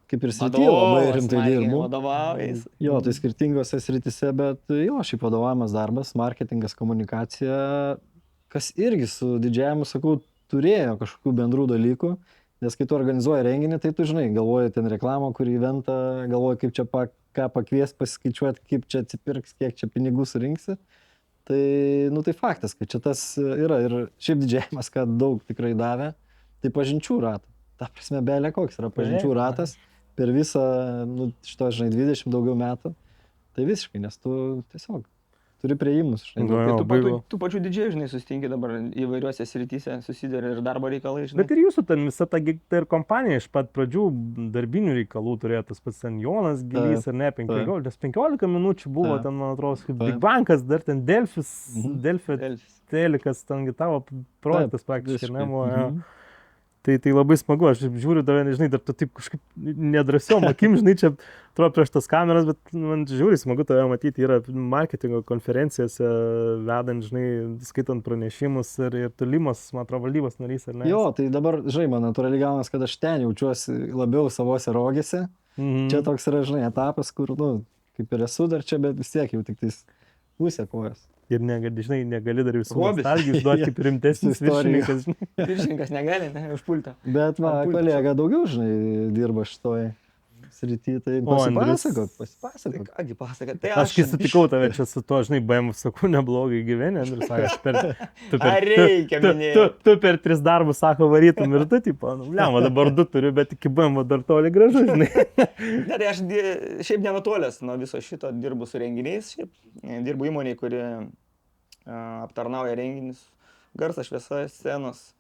kaip ir srityje labai rimtai dirbu. Jo, tai skirtingose srityse, bet jo, šiaip vadovavimas darbas, marketingas, komunikacija, kas irgi su didžiavimu, sakau, turėjo kažkokių bendrų dalykų, nes kai tu organizuoji renginį, tai tu žinai, galvoji ten reklamą, kurį eventą, galvoji kaip čia ką pakvies, pasiskaičiuoti, kaip čia atsipirks, kiek čia pinigų surinksi. Tai, nu tai faktas, kad čia tas yra ir šiaip didžiavimas, kad daug tikrai davė, tai pažinčių ratą. Ta prasme, belė koks yra pažinčių ratas per visą, nu, šito, žinai, 20 daugiau metų. Tai visiškai, nes tu tiesiog turi prieimus. Tu pačių didžiai, žinai, susitinki dabar įvairiuose srityse, susidėri ir darbo reikalai, žinai. Bet ir jūsų ten visa ta ir kompanija iš pat pradžių darbinių reikalų turėjo, tas pats ten Jonas Gilys ar ne, 15 minučių buvo ten, man atrodo, kaip Big Bankas, dar ten Delfis, Telikas, ten tavo projektas praktiškai nebuvo. Tai labai smagu, aš žiūriu tave, žinai, dar tu taip kažkaip nedrasiom akim, žinai, čia atrodo prieš tas kameras, bet man žiūri smagu tave matyti, yra marketingo konferencijose vedant, žinai, skaitant pranešimus ir tu Limos, man atrodo, valdybos narys, ar ne? Jo, tai dabar, žinai, man natūraliai gaunas, kad aš ten jaučiuosi labiau savose rogėse. Čia toks yra, žinai, etapas, kur, nu, kaip ir esu dar čia, bet vis tiek jau tik tais pusė kojas. Ir negali dar visų nostalgijų išduoti kaip rimtesnis viršininkas. Viršininkas negali, ne, užpulti. Bet va, kolega daugiau, žinai, dirba šitoj srity, tai pasipasakok. Kągi pasakot, tai aš kai sutikau tave čia su to, žinai, BM, sakau, neblogai gyveni, Andrius sako, tu per 3 darbus, sako, varytum ir tu, tipo, lemma, dabar 2 turiu, bet iki BM dar toli gražu, žinai. Ne, tai aš šiaip nenutolęs nuo viso šito, dirbu su renginiais, šiaip dirbu įmonėje, kuri aptarnauja renginius, garsas, šviesa, scenos.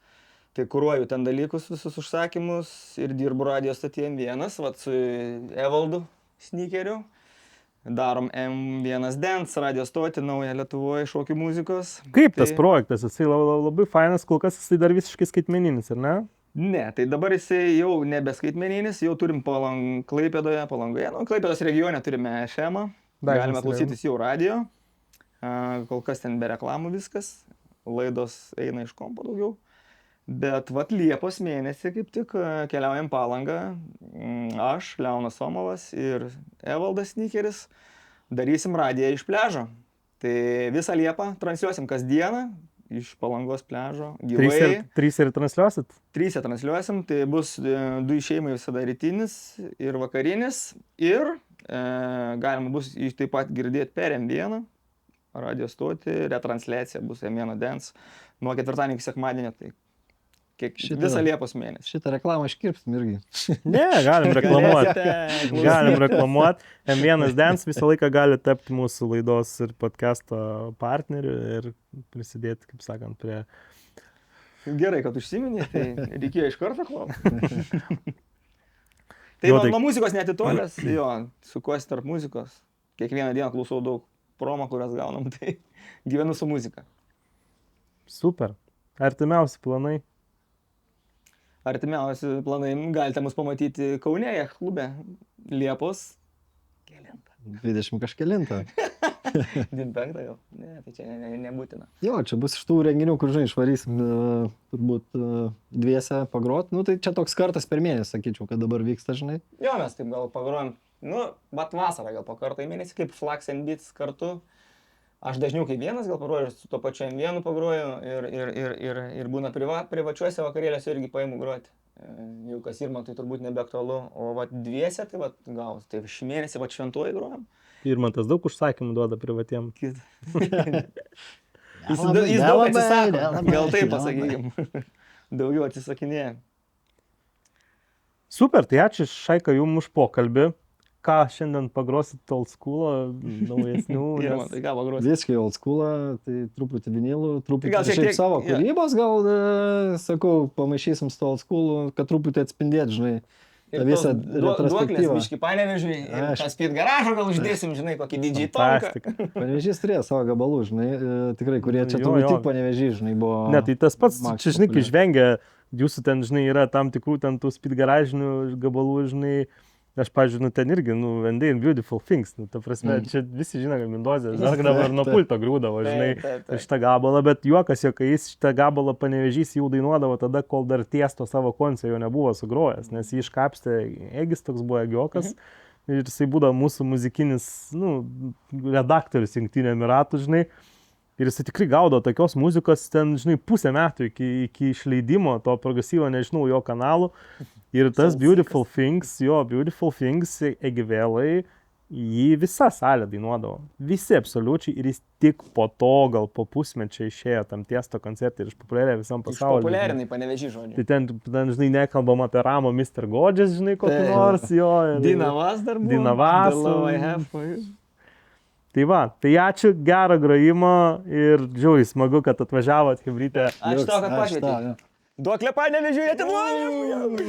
Tai kuruoju ten dalykus, visus užsakymus ir dirbu radio stotyje M1, vat su Evaldu Snikeriu. Darom M1 Dance radio stotį naują Lietuvoje šokių muzikos. Kaip tas projektas? Jisai labai fainas, kol kas jisai dar visiškai skaitmeninis, ar ne? Ne, tai dabar jisai jau nebe skaitmeninis, jau turim Klaipėdoje, Palangoje. Nu, Klaipėdos regione turime FM-ą, galime klausytis jau radio. Kol kas ten be reklamų viskas, laidos eina iš kompo daugiau. Bet vat Liepos mėnesį kaip tik keliaujam Palangą, aš, Leonas Somovas ir Evaldas Snikeris darysim radiją iš pliažo. Tai visą Liepą transliuosim kasdieną iš Palangos pliažo. Gyvai. 3 ir transliuosit? 3 transliuosim, tai bus 2 išėjimai visada rytinis ir vakarinis. Ir galima bus jį taip pat girdėti per M1 radio stotį, retransliacija bus M1 Dance nuo ketvirtadienio iki sekmadienio, tai visą Liepos mėnesį. Šitą reklamą iškirpsim irgi. Ne, galim reklamuoti. M1 Dance visą laiką gali tapti mūsų laidos ir podcast'o partneriu ir prisidėti, kaip sakant, prie... Gerai, kad užsiminė, tai reikėjo iš karto reklamą. Tai nuo muzikos netitolės, jo, sukuosi tarp muzikos. Kiekvieną dieną klausau daug promo, kurias gaunam, tai gyvenu su muzika. Super. Artimiausi planai? Artimiausi planai galite mus pamatyti Kaunėje klube Liepos. 20 kažkelintą. 25 jau. Ne, tai čia nebūtina. Jo, čia bus iš tų renginių, kur, žinai, išvarysim turbūt dviese pagrot. Nu, tai čia toks kartas per mėnesį, sakyčiau, kad dabar vyksta, žinai. Jo, mes taip gal pagrojam, bet vasarą gal po kartą į mėnesį, kaip Flax and Beats kartu. Aš dažniau kaip vienas gal pagroju, su to pačiu M1 pagroju ir būna privačiuose vakarėliuose irgi paimu groti. Jau kas Irmantui turbūt nebeaktualu, o vat dviese, tai vat gal, tai šį mėnesį vat Šventuoju grojam. Irmantas daug užsakymų duoda privatiem. Jis daug atsisako, gal taip pasakykim. Daugiau atsisakinėja. Super, tai ačiū Šaika jums už pokalbį. Ką šiandien pagrosit old school'o, naujesnių? Tai ką pagrosit? Visiškai old school'o, tai truputį vinilų, truputį gal šiaip savo kūrybos, gal, sakau, pamaišysim su old school'u, kad truputį atspindėt, žinai, tą visą retrospektyvą. Duoklės, biškį Panevėžiui, tą Speed garažą gal uždėsim, žinai, kokį didžiai tonką. Panevėžys turėjo savo gabalų, žinai, tikrai, kurie čia turbūt tik Panevėžį, žinai, buvo... Ne, tai tas pats, čia, žinai, kai žvengia, jūsų ten, žinai, yra tam tikrų ten tų Speed garažinių gabalų, žinai, aš, pavyzdžiui, ten irgi, And Then Beautiful Things, ta prasme, čia visi žino, kad Mindozė, dar dabar nuo pulto grūdavo, žinai, šitą gabalą, bet juokas, jog jis šitą gabalą Panevėžys jau dainuodavo tada, kol dar Tiesto savo koncę jau nebuvo sugrojęs, nes jį iškapstė Egis, toks buvo Egiokas, ir jisai būdavo mūsų muzikinis, redaktorius Jungtinių Emiratų, žinai, ir jisai tikrai gaudo tokios muzikos ten, žinai, pusę metų iki išleidimo to progresyvo, nežinau, jo kanalų. Ir tas Beautiful Things, Egivėlai, jį visa salė dainuodavo. Visi absoliučiai. Ir jis tik po to, gal po pusmečio išėjo tam Tiesto koncertą ir išpopuliarėjo visam pasauliu. Išpopuliarinai Panevėžį žodžiu. Tai ten, žinai, nekalbam apie Ramo Mr. Godžes, žinai, kokį nors jo. Dinavas dar buvo. Dinavas. Tai va, tai ačiū, gerą grojimą ir žiauriai smagu, kad atvažiavot, Chebrytė. Ačiū tau, kad pakvietei. Duoklė Panevėžiui, atiduoju!